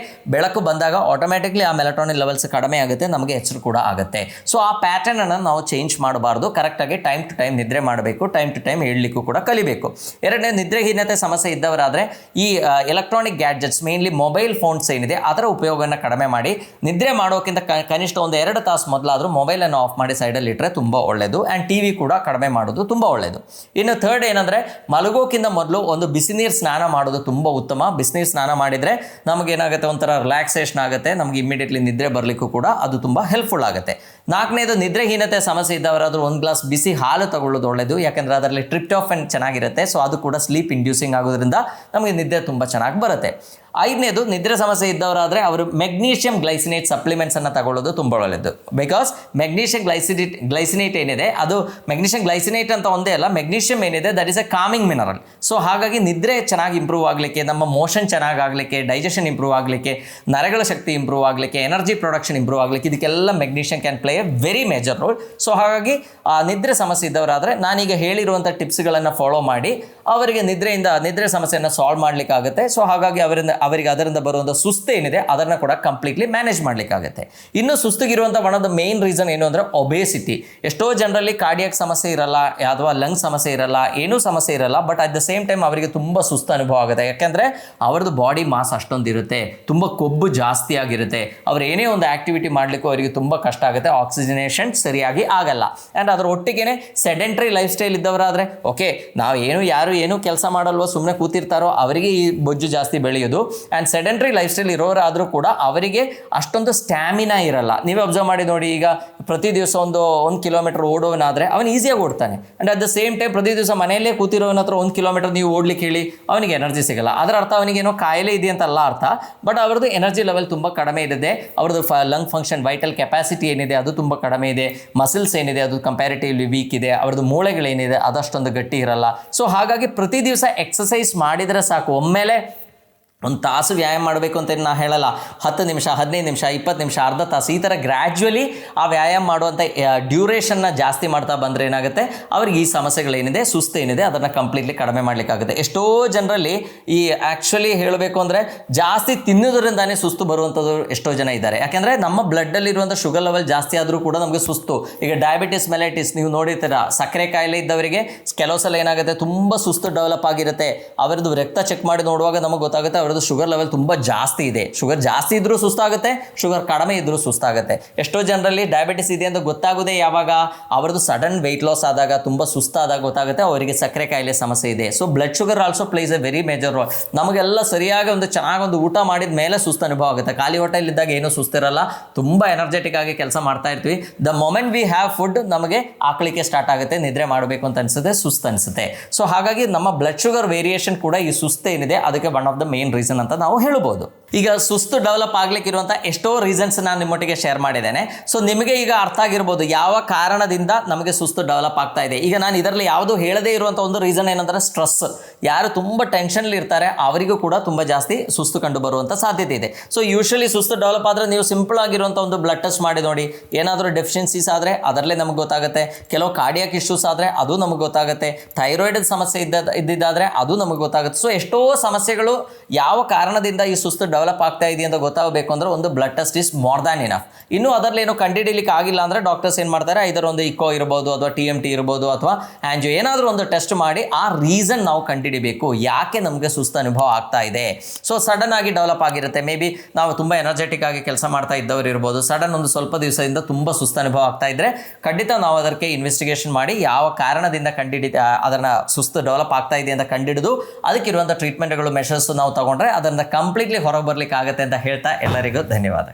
ಬೆಳಕು ಬಂದಾಗ ಆಟೋಮ್ಯಾಟಿಕ್ಲಿ ಆ ಮೆಲಟೋನಿನ್ ಲೆವೆಲ್ಸ್ ಕಡಿಮೆ ಆಗುತ್ತೆ, ನಮಗೆ ಎಚ್ಚರ ಕೂಡ ಆಗುತ್ತೆ. ಸೊ ಆ ಪ್ಯಾಟರ್ನ್ ಅನ್ನು ನಾವು ಚೇಂಜ್ ಮಾಡಬಾರ್ದು. ಕರೆಕ್ಟಾಗಿ ಟೈಮ್ ಟು ಟೈಮ್ ನಿದ್ರೆ ಮಾಡಬೇಕು, ಟೈಮ್ ಟು ಟೈಮ್ ಹೇಳಲಿಕ್ಕೂ ಕೂಡ ಕಲಿಬೇಕು. ಎರಡನೇ, ನಿದ್ರೆಹೀನತೆ ಸಮಸ್ಯೆ ಇದ್ದವರಾದರೆ ಈ electronic gadgets, mainly mobile phones ಏನಿದೆ ಅದರ ಉಪಯೋಗವನ್ನು ಕಡಿಮೆ ಮಾಡಿ, ನಿದ್ರೆ ಮಾಡೋಕ್ಕಿಂತ ಕನಿಷ್ಠ ಒಂದು 2 ತಾಸು ಮೊದಲಾದರೂ ಮೊಬೈಲನ್ನು ಆಫ್ ಮಾಡಿ ಸೈಡಲ್ಲಿ ಇಟ್ಟರೆ ತುಂಬ ಒಳ್ಳೆಯದು. ಆ್ಯಂಡ್ ಟಿ ವಿ ಕೂಡ ಕಡಿಮೆ ಮಾಡೋದು ತುಂಬ ಒಳ್ಳೆಯದು. ಇನ್ನು ಥರ್ಡ್ ಏನಂದರೆ, ಮಲಗೋಕ್ಕಿಂತ ಮೊದಲು ಒಂದು ಬಿಸಿನೀರು ಸ್ನಾನ ಮಾಡೋದು ತುಂಬ ಉತ್ತಮ. ಬಿಸಿನೀರು ಸ್ನಾನ ಮಾಡಿದರೆ ನಮಗೇನಾಗುತ್ತೆ, ಒಂಥರ ರಿಲ್ಯಾಕ್ಸೇಷನ್ ಆಗುತ್ತೆ, ನಮಗೆ ಇಮಿಡಿಯೇಟ್ಲಿ ನಿದ್ರೆ ಬರಲಿಕ್ಕೂ ಕೂಡ ಅದು ತುಂಬ ಹೆಲ್ಪ್ಫುಲ್ ಆಗುತ್ತೆ. ನಾಲ್ಕನೇದು, ನಿದ್ರೆಹೀನತೆ ಸಮಸ್ಯೆ ಇದ್ದವರಾದರೂ ಒಂದು ಗ್ಲಾಸ್ ಬಿಸಿ ಹಾಲು ತಗೊಳ್ಳೋದು ಒಳ್ಳೆಯದು. ಯಾಕೆಂದರೆ ಅದರಲ್ಲಿ ಟ್ರಿಪ್ಟೋಫನ್ ಚೆನ್ನಾಗಿರುತ್ತೆ. ಸೊ ಅದು ಕೂಡ ಸ್ಲೀಪ್ ಇಂಡ್ಯೂಸಿಂಗ್ ಆಗೋದ್ರಿಂದ ನಮಗೆ ನಿದ್ರೆ ತುಂಬ ಚೆನ್ನಾಗಿ ಬರುತ್ತೆ. ಐದನೇದು, ನಿದ್ರೆ ಸಮಸ್ಯೆ ಇದ್ದವರಾದರೆ ಅವರು ಮೆಗ್ನೀಷಿಯಂ ಗ್ಲೈಸಿನೇಟ್ ಸಪ್ಲಿಮೆಂಟ್ಸನ್ನು ತಗೊಳ್ಳೋದು ತುಂಬ ಒಳ್ಳೆಯದು. ಬಿಕಾಸ್ ಮೆಗ್ನೀಷಿಯಂ ಗ್ಲೈಸಿನೇಟ್ ಏನಿದೆ ಅದು ಮೆಗ್ನೀಷಿಯಂ ಗ್ಲೈಸಿನೇಟ್ ಅಂತ ಒಂದೇ ಅಲ್ಲ, ಮೆಗ್ನೀಷಿಯಂ ಏನಿದೆ that is A coming mineral. So ಹಾಗಾಗಿ ನಿದ್ರೆ ಚೆನ್ನಾಗಿ ಇಂಪ್ರೂವ್ ಆಗಲಿಕ್ಕೆ, ನಮ್ಮ ಮೋಷನ್ ಚೆನ್ನಾಗಿ ಆಗಲಿಕ್ಕೆ, ಡೈಜೆಷನ್ ಇಂಪ್ರೂವ್ ಆಗಲಿಕ್ಕೆ, ನರಗಳ ಶಕ್ತಿ ಇಂಪ್ರೂವ್ ಆಗಲಿಕ್ಕೆ, ಎನರ್ಜಿ ಪ್ರೊಡಕ್ಷನ್ ಇಂಪ್ರೂವ್ ಆಗಲಿಕ್ಕೆ ಇದಕ್ಕೆಲ್ಲ magnesium can play A very major role. So ಹಾಗಾಗಿ ನಿದ್ರೆ ಸಮಸ್ಯೆ ಇದ್ದವರಾದರೆ ನಾನೀಗ ಹೇಳಿರುವಂಥ ಟಿಪ್ಸ್ಗಳನ್ನು ಫಾಲೋ ಮಾಡಿ ಅವರಿಗೆ ನಿದ್ರೆ ಸಮಸ್ಯೆಯನ್ನು ಸಾಲ್ವ್ ಮಾಡಲಿಕ್ಕಾಗುತ್ತೆ. ಸೊ ಹಾಗಾಗಿ ಅವರಿಗೆ ಅದರಿಂದ ಬರುವಂಥ ಸುಸ್ತು ಏನಿದೆ ಅದನ್ನು ಕೂಡ ಕಂಪ್ಲೀಟ್ಲಿ ಮ್ಯಾನೇಜ್ ಮಾಡಲಿಕ್ಕಾಗುತ್ತೆ. ಇನ್ನು ಸುಸ್ತಿಗಿರುವಂಥ one of the main reason ಏನು ಅಂದರೆ ಒಬೇಸಿಟಿ. ಎಷ್ಟೋ ಜನರಲ್ಲಿ ಕಾರ್ಡಿಯಾಕ್ ಸಮಸ್ಯೆ ಇರಲ್ಲ, ಅಥವಾ ಲಂಗ್ ಸಮಸ್ಯೆ ಇರಲ್ಲ, ಏನೂ ಸಮಸ್ಯೆ ಇರಲ್ಲ, but at the same time ಅವರಿಗೆ ತುಂಬ ಸುಸ್ತು ಅನುಭವ ಆಗುತ್ತೆ. ಯಾಕೆಂದರೆ ಅವ್ರದ್ದು ಬಾಡಿ ಮಾಸ್ ಅಷ್ಟೊಂದು ಇರುತ್ತೆ, ತುಂಬ ಕೊಬ್ಬು ಜಾಸ್ತಿ ಆಗಿರುತ್ತೆ. ಅವ್ರು ಏನೇ ಒಂದು ಆ್ಯಕ್ಟಿವಿಟಿ ಮಾಡಲಿಕ್ಕೂ ಅವರಿಗೆ ತುಂಬ ಕಷ್ಟ ಆಗುತ್ತೆ, ಆಕ್ಸಿಜನೇಷನ್ ಸರಿಯಾಗಿ ಆಗಲ್ಲ. ಆ್ಯಂಡ್ ಅದರ ಒಟ್ಟಿಗೆ ಸೆಡೆಂಟ್ರಿ ಲೈಫ್ ಸ್ಟೈಲ್ ಇದ್ದವರಾದರೆ ಓಕೆ, ನಾವು ಯಾರು ಏನೂ ಕೆಲಸ ಮಾಡಲ್ವೋ ಸುಮ್ಮನೆ ಕೂತಿರ್ತಾರೋ ಅವರಿಗೆ ಈ ಬೊಜ್ಜು ಜಾಸ್ತಿ ಬೆಳೆಯೋದು. ಆ್ಯಂಡ್ ಸೆಡೆಂಟ್ರಿ ಲೈಫ್ ಸ್ಟೈಲ್ ಇರೋರಾದರೂ ಕೂಡ ಅವರಿಗೆ ಅಷ್ಟೊಂದು ಸ್ಟ್ಯಾಮಿನಾ ಇರಲ್ಲ. ನೀವೇ ಅಬ್ಸರ್ವ್ ಮಾಡಿ ನೋಡಿ, ಈಗ ಪ್ರತಿ ದಿವಸ ಒಂದು ಕಿಲೋಮೀಟರ್ ಓಡೋವನಾದರೆ ಅವನು ಈಸಿಯಾಗಿ ಓಡ್ತಾನೆ. And at the same time ಪ್ರತಿ ದಿವಸ ಮನೆಯಲ್ಲೇ ಕೂತಿರೋನ ಹತ್ರ 1 ಕಿಲೋಮೀಟರ್ ನೀವು ಓಡ್ಲಿಕ್ಕೆ ಹೇಳಿ ಅವನಿಗೆ ಎನರ್ಜಿ ಸಿಗಲ್ಲ. ಅದರ ಅರ್ಥ ಅವನಿಗೇನೋ ಕಾಯಿಲೆ ಇದೆ ಅಂತಲ್ಲ ಅರ್ಥ, ಬಟ್ ಅವ್ರದ್ದು ಎನರ್ಜಿ ಲೆವೆಲ್ ತುಂಬ ಕಡಿಮೆ ಇದೆ. ಅವ್ರದ್ದು ಲಂಗ್ ಫಂಕ್ಷನ್, ವೈಟಲ್ ಕೆಪಾಸಿಟಿ ಏನಿದೆ ಅದು ತುಂಬ ಕಡಿಮೆ ಇದೆ. ಮಸಿಲ್ಸ್ ಏನಿದೆ ಅದು ಕಂಪ್ಯಾರಿಟಿವ್ಲಿ ವೀಕ್ ಇದೆ. ಅವ್ರದ್ದು ಮೂಳೆಗಳೇನಿದೆ ಅದಷ್ಟೊಂದು ಗಟ್ಟಿ ಇರಲ್ಲ. ಸೊ ಹಾಗಾಗಿ ಪ್ರತಿ ದಿವಸ ಎಕ್ಸಸೈಸ್ ಮಾಡಿದರೆ ಸಾಕು. ಒಮ್ಮೆಲೆ 1 ತಾಸು ವ್ಯಾಯಾಮ ಮಾಡಬೇಕು ಅಂತ ನಾನು ಹೇಳಲ್ಲ, 10 ನಿಮಿಷ, 15 ನಿಮಿಷ, 20 ನಿಮಿಷ, ಅರ್ಧ ತಾಸು, ಈ ಥರ ಗ್ರ್ಯಾಜುವಲಿ ಆ ವ್ಯಾಯಾಮ ಮಾಡುವಂಥ ಡ್ಯೂರೇಷನ್ನ ಜಾಸ್ತಿ ಮಾಡ್ತಾ ಬಂದರೆ ಏನಾಗುತ್ತೆ, ಅವ್ರಿಗೆ ಈ ಸಮಸ್ಯೆಗಳೇನಿದೆ, ಸುಸ್ತು ಏನಿದೆ ಅದನ್ನು ಕಂಪ್ಲೀಟ್ಲಿ ಕಡಿಮೆ ಮಾಡಲಿಕ್ಕಾಗುತ್ತೆ. ಎಷ್ಟೋ ಜನರಲ್ಲಿ ಈ ಆ್ಯಕ್ಚುಲಿ ಹೇಳಬೇಕು ಅಂದರೆ ಜಾಸ್ತಿ ತಿನ್ನೋದ್ರಿಂದಾನೇ ಸುಸ್ತು ಬರುವಂಥದ್ದು ಎಷ್ಟೋ ಜನ ಇದ್ದಾರೆ. ಯಾಕೆಂದರೆ ನಮ್ಮ ಬ್ಲಡ್ಡಲ್ಲಿರುವಂಥ ಶುಗರ್ ಲೆವೆಲ್ ಜಾಸ್ತಿ ಆದರೂ ಕೂಡ ನಮಗೆ ಸುಸ್ತು. ಈಗ ಡಯಾಬಿಟಿಸ್ ಮೆಲೈಟಿಸ್ ನೀವು ನೋಡಿರ್ತೀರ, ಸಕ್ಕರೆ ಕಾಯಿಲೆ ಇದ್ದವರಿಗೆ ಕೆಲವು ಸಲ ಏನಾಗುತ್ತೆ, ತುಂಬ ಸುಸ್ತು ಡೆವಲಪ್ ಆಗಿರುತ್ತೆ. ಅವರದ್ದು ರಕ್ತ ಚೆಕ್ ಮಾಡಿ ನೋಡುವಾಗ ನಮಗೆ ಗೊತ್ತಾಗುತ್ತೆ ಅವ್ರದ್ದು ಶುಗರ್ ಲೆವೆಲ್ ತುಂಬ ಜಾಸ್ತಿ ಇದೆ. ಶುಗರ್ ಜಾಸ್ತಿ ಇದ್ರೂ ಸುಸ್ತಾಗುತ್ತೆ, ಶುಗರ್ ಕಡಿಮೆ ಇದ್ರೂ ಸುಸ್ತಾಗುತ್ತೆ. ಎಷ್ಟೋ ಜನರಲ್ಲಿ ಡಯಾಬಿಟಿಸ್ ಇದೆ ಅಂತ ಗೊತ್ತಾಗೋದೇ ಯಾವಾಗ, ಅವರದ್ದು ಸಡನ್ ವೆಯ್ಟ್ ಲಾಸ್ ಆದಾಗ, ತುಂಬ ಸುಸ್ತಾದಾಗ ಗೊತ್ತಾಗುತ್ತೆ ಅವರಿಗೆ ಸಕ್ಕರೆ ಕಾಯಿಲೆ ಸಮಸ್ಯೆ ಇದೆ. So blood sugar also place A very major role. ನಮಗೆಲ್ಲ ಸರಿಯಾಗಿ ಚೆನ್ನಾಗಿ ಊಟ ಮಾಡಿದ ಮೇಲೆ ಸುಸ್ತು ಅನುಭವ ಆಗುತ್ತೆ. ಖಾಲಿ ಹೊಟ್ಟೆಲಿದ್ದಾಗ ಏನೂ ಸುಸ್ತಿರಲ್ಲ, ತುಂಬ ಎನರ್ಜೆಟಿಕ್ ಆಗಿ ಕೆಲಸ ಮಾಡ್ತಾ ಇರ್ತೀವಿ. The moment we have food ನಮಗೆ ಆಕಳಿಕೆ ಸ್ಟಾರ್ಟ್ ಆಗುತ್ತೆ, ನಿದ್ರೆ ಮಾಡಬೇಕು ಅಂತ ಅನಿಸುತ್ತೆ, ಸುಸ್ತು ಅನಿಸುತ್ತೆ. ಸೊ ಹಾಗಾಗಿ ನಮ್ಮ ಬ್ಲಡ್ ಶುಗರ್ ವೇರಿಯೇಷನ್ ಕೂಡ ಈ ಸುಸ್ತು ಏನಿದೆ ಅದಕ್ಕೆ one of the main reason ಅಂತ ನಾವು ಹೇಳ್ಬೋದು. ಈಗ ಸುಸ್ತು ಡೆವಲಪ್ ಆಗ್ಲಿಕ್ಕಿರುವಂಥ ಎಷ್ಟೋ ರೀಸನ್ಸ್ ನಾನು ನಿಮ್ಮೊಟ್ಟಿಗೆ ಶೇರ್ ಮಾಡಿದ್ದೇನೆ. ಸೊ ನಿಮಗೆ ಈಗ ಅರ್ಥ ಆಗಿರ್ಬೋದು ಯಾವ ಕಾರಣದಿಂದ ನಮಗೆ ಸುಸ್ತು ಡೆವಲಪ್ ಆಗ್ತಾ ಇದೆ. ಈಗ ನಾನು ಇದರಲ್ಲಿ ಯಾವುದು ಹೇಳದೇ ಇರುವಂಥ ಒಂದು ರೀಸನ್ ಏನಂದರೆ ಸ್ಟ್ರೆಸ್. ಯಾರು ತುಂಬ ಟೆನ್ಷನ್ಲಿ ಇರ್ತಾರೆ ಅವರಿಗೂ ಕೂಡ ತುಂಬ ಜಾಸ್ತಿ ಸುಸ್ತು ಕಂಡು ಬರುವಂಥ ಸಾಧ್ಯತೆ ಇದೆ. ಸೊ ಯೂಶಲಿ ಸುಸ್ತು ಡೆವಲಪ್ ಆದರೆ ನೀವು ಸಿಂಪಲ್ ಆಗಿರುವಂಥ ಒಂದು ಬ್ಲಡ್ ಟೆಸ್ಟ್ ಮಾಡಿ ನೋಡಿ. ಏನಾದರೂ ಡೆಫಿಷಿಯನ್ಸೀಸ್ ಆದರೆ ಅದರಲ್ಲೇ ನಮಗೆ ಗೊತ್ತಾಗುತ್ತೆ. ಕೆಲವು ಕಾರ್ಡಿಯಾಕ್ ಇಶ್ಯೂಸ್ ಆದರೆ ಅದು ನಮಗೆ ಗೊತ್ತಾಗುತ್ತೆ. ಥೈರಾಯ್ಡ್ ಸಮಸ್ಯೆ ಇದ್ದಿದ್ದಾದರೆ ಅದು ನಮಗೆ ಗೊತ್ತಾಗುತ್ತೆ. ಸೊ ಎಷ್ಟೋ ಸಮಸ್ಯೆಗಳು ಯಾವ ಕಾರಣದಿಂದ ಈ ಸುಸ್ತು ಡೆವಲಪ್ ಆಗ್ತಾ ಇದೆ ಅಂತ ಗೊತ್ತಾಗಬೇಕು ಅಂದರೆ ಒಂದು blood test is more than enough. ಇನ್ನೂ ಅದರಲ್ಲಿ ಏನೋ ಕಂಡುಹಿಡಿಯಲಿಕ್ಕೆ ಆಗಿಲ್ಲ ಅಂದರೆ ಡಾಕ್ಟರ್ಸ್ ಏನು ಮಾಡ್ತಾರೆ, ಇದರ ಒಂದು ಇಕೋ ಇರ್ಬೋದು ಅಥವಾ TMT ಇರ್ಬೋದು ಅಥವಾ ಆಂಜಿಯೋ ಏನಾದರೂ ಒಂದು ಟೆಸ್ಟ್ ಮಾಡಿ ಆ ರೀಸನ್ ನಾವು ಕಂಡುಹಿಡಿಬೇಕು, ಯಾಕೆ ನಮಗೆ ಸುಸ್ತು ಅನುಭವ ಆಗ್ತಾ ಇದೆ. ಸೊ ಸಡನ್ ಆಗಿ ಡೆವಲಪ್ ಆಗಿರುತ್ತೆ. ಮೇ ಬಿ ನಾವು ತುಂಬ ಎನರ್ಜೆಟಿಕ್ ಆಗಿ ಕೆಲಸ ಮಾಡ್ತಾ ಇದ್ದವರು ಇರ್ಬೋದು, ಸಡನ್ ಒಂದು ಸ್ವಲ್ಪ ದಿವಸದಿಂದ ತುಂಬ ಸುಸ್ತು ಅನುಭವ ಆಗ್ತಾ ಇದ್ದರೆ ಖಂಡಿತ ನಾವು ಅದಕ್ಕೆ ಇನ್ವೆಸ್ಟಿಗೇಷನ್ ಮಾಡಿ ಯಾವ ಕಾರಣದಿಂದ ಅದನ್ನು ಸುಸ್ತು ಡೆವಲಪ್ ಆಗ್ತಾ ಇದೆ ಅಂತ ಕಂಡುಹಿಡಿದು ಅದಕ್ಕಿರುವಂಥ ಟ್ರೀಟ್ಮೆಂಟ್ಗಳು ಮೆಷರ್ಸ್ ನಾವು ತಗೊಂಡ್ರೆ ಅದರಿಂದ ಕಂಪ್ಲೀಟ್ಲಿ ಹೊರಗೆ ಬರಲಿಕ್ಕೆ ಆಗುತ್ತೆ ಅಂತ ಹೇಳ್ತಾ ಎಲ್ಲರಿಗೂ ಧನ್ಯವಾದ.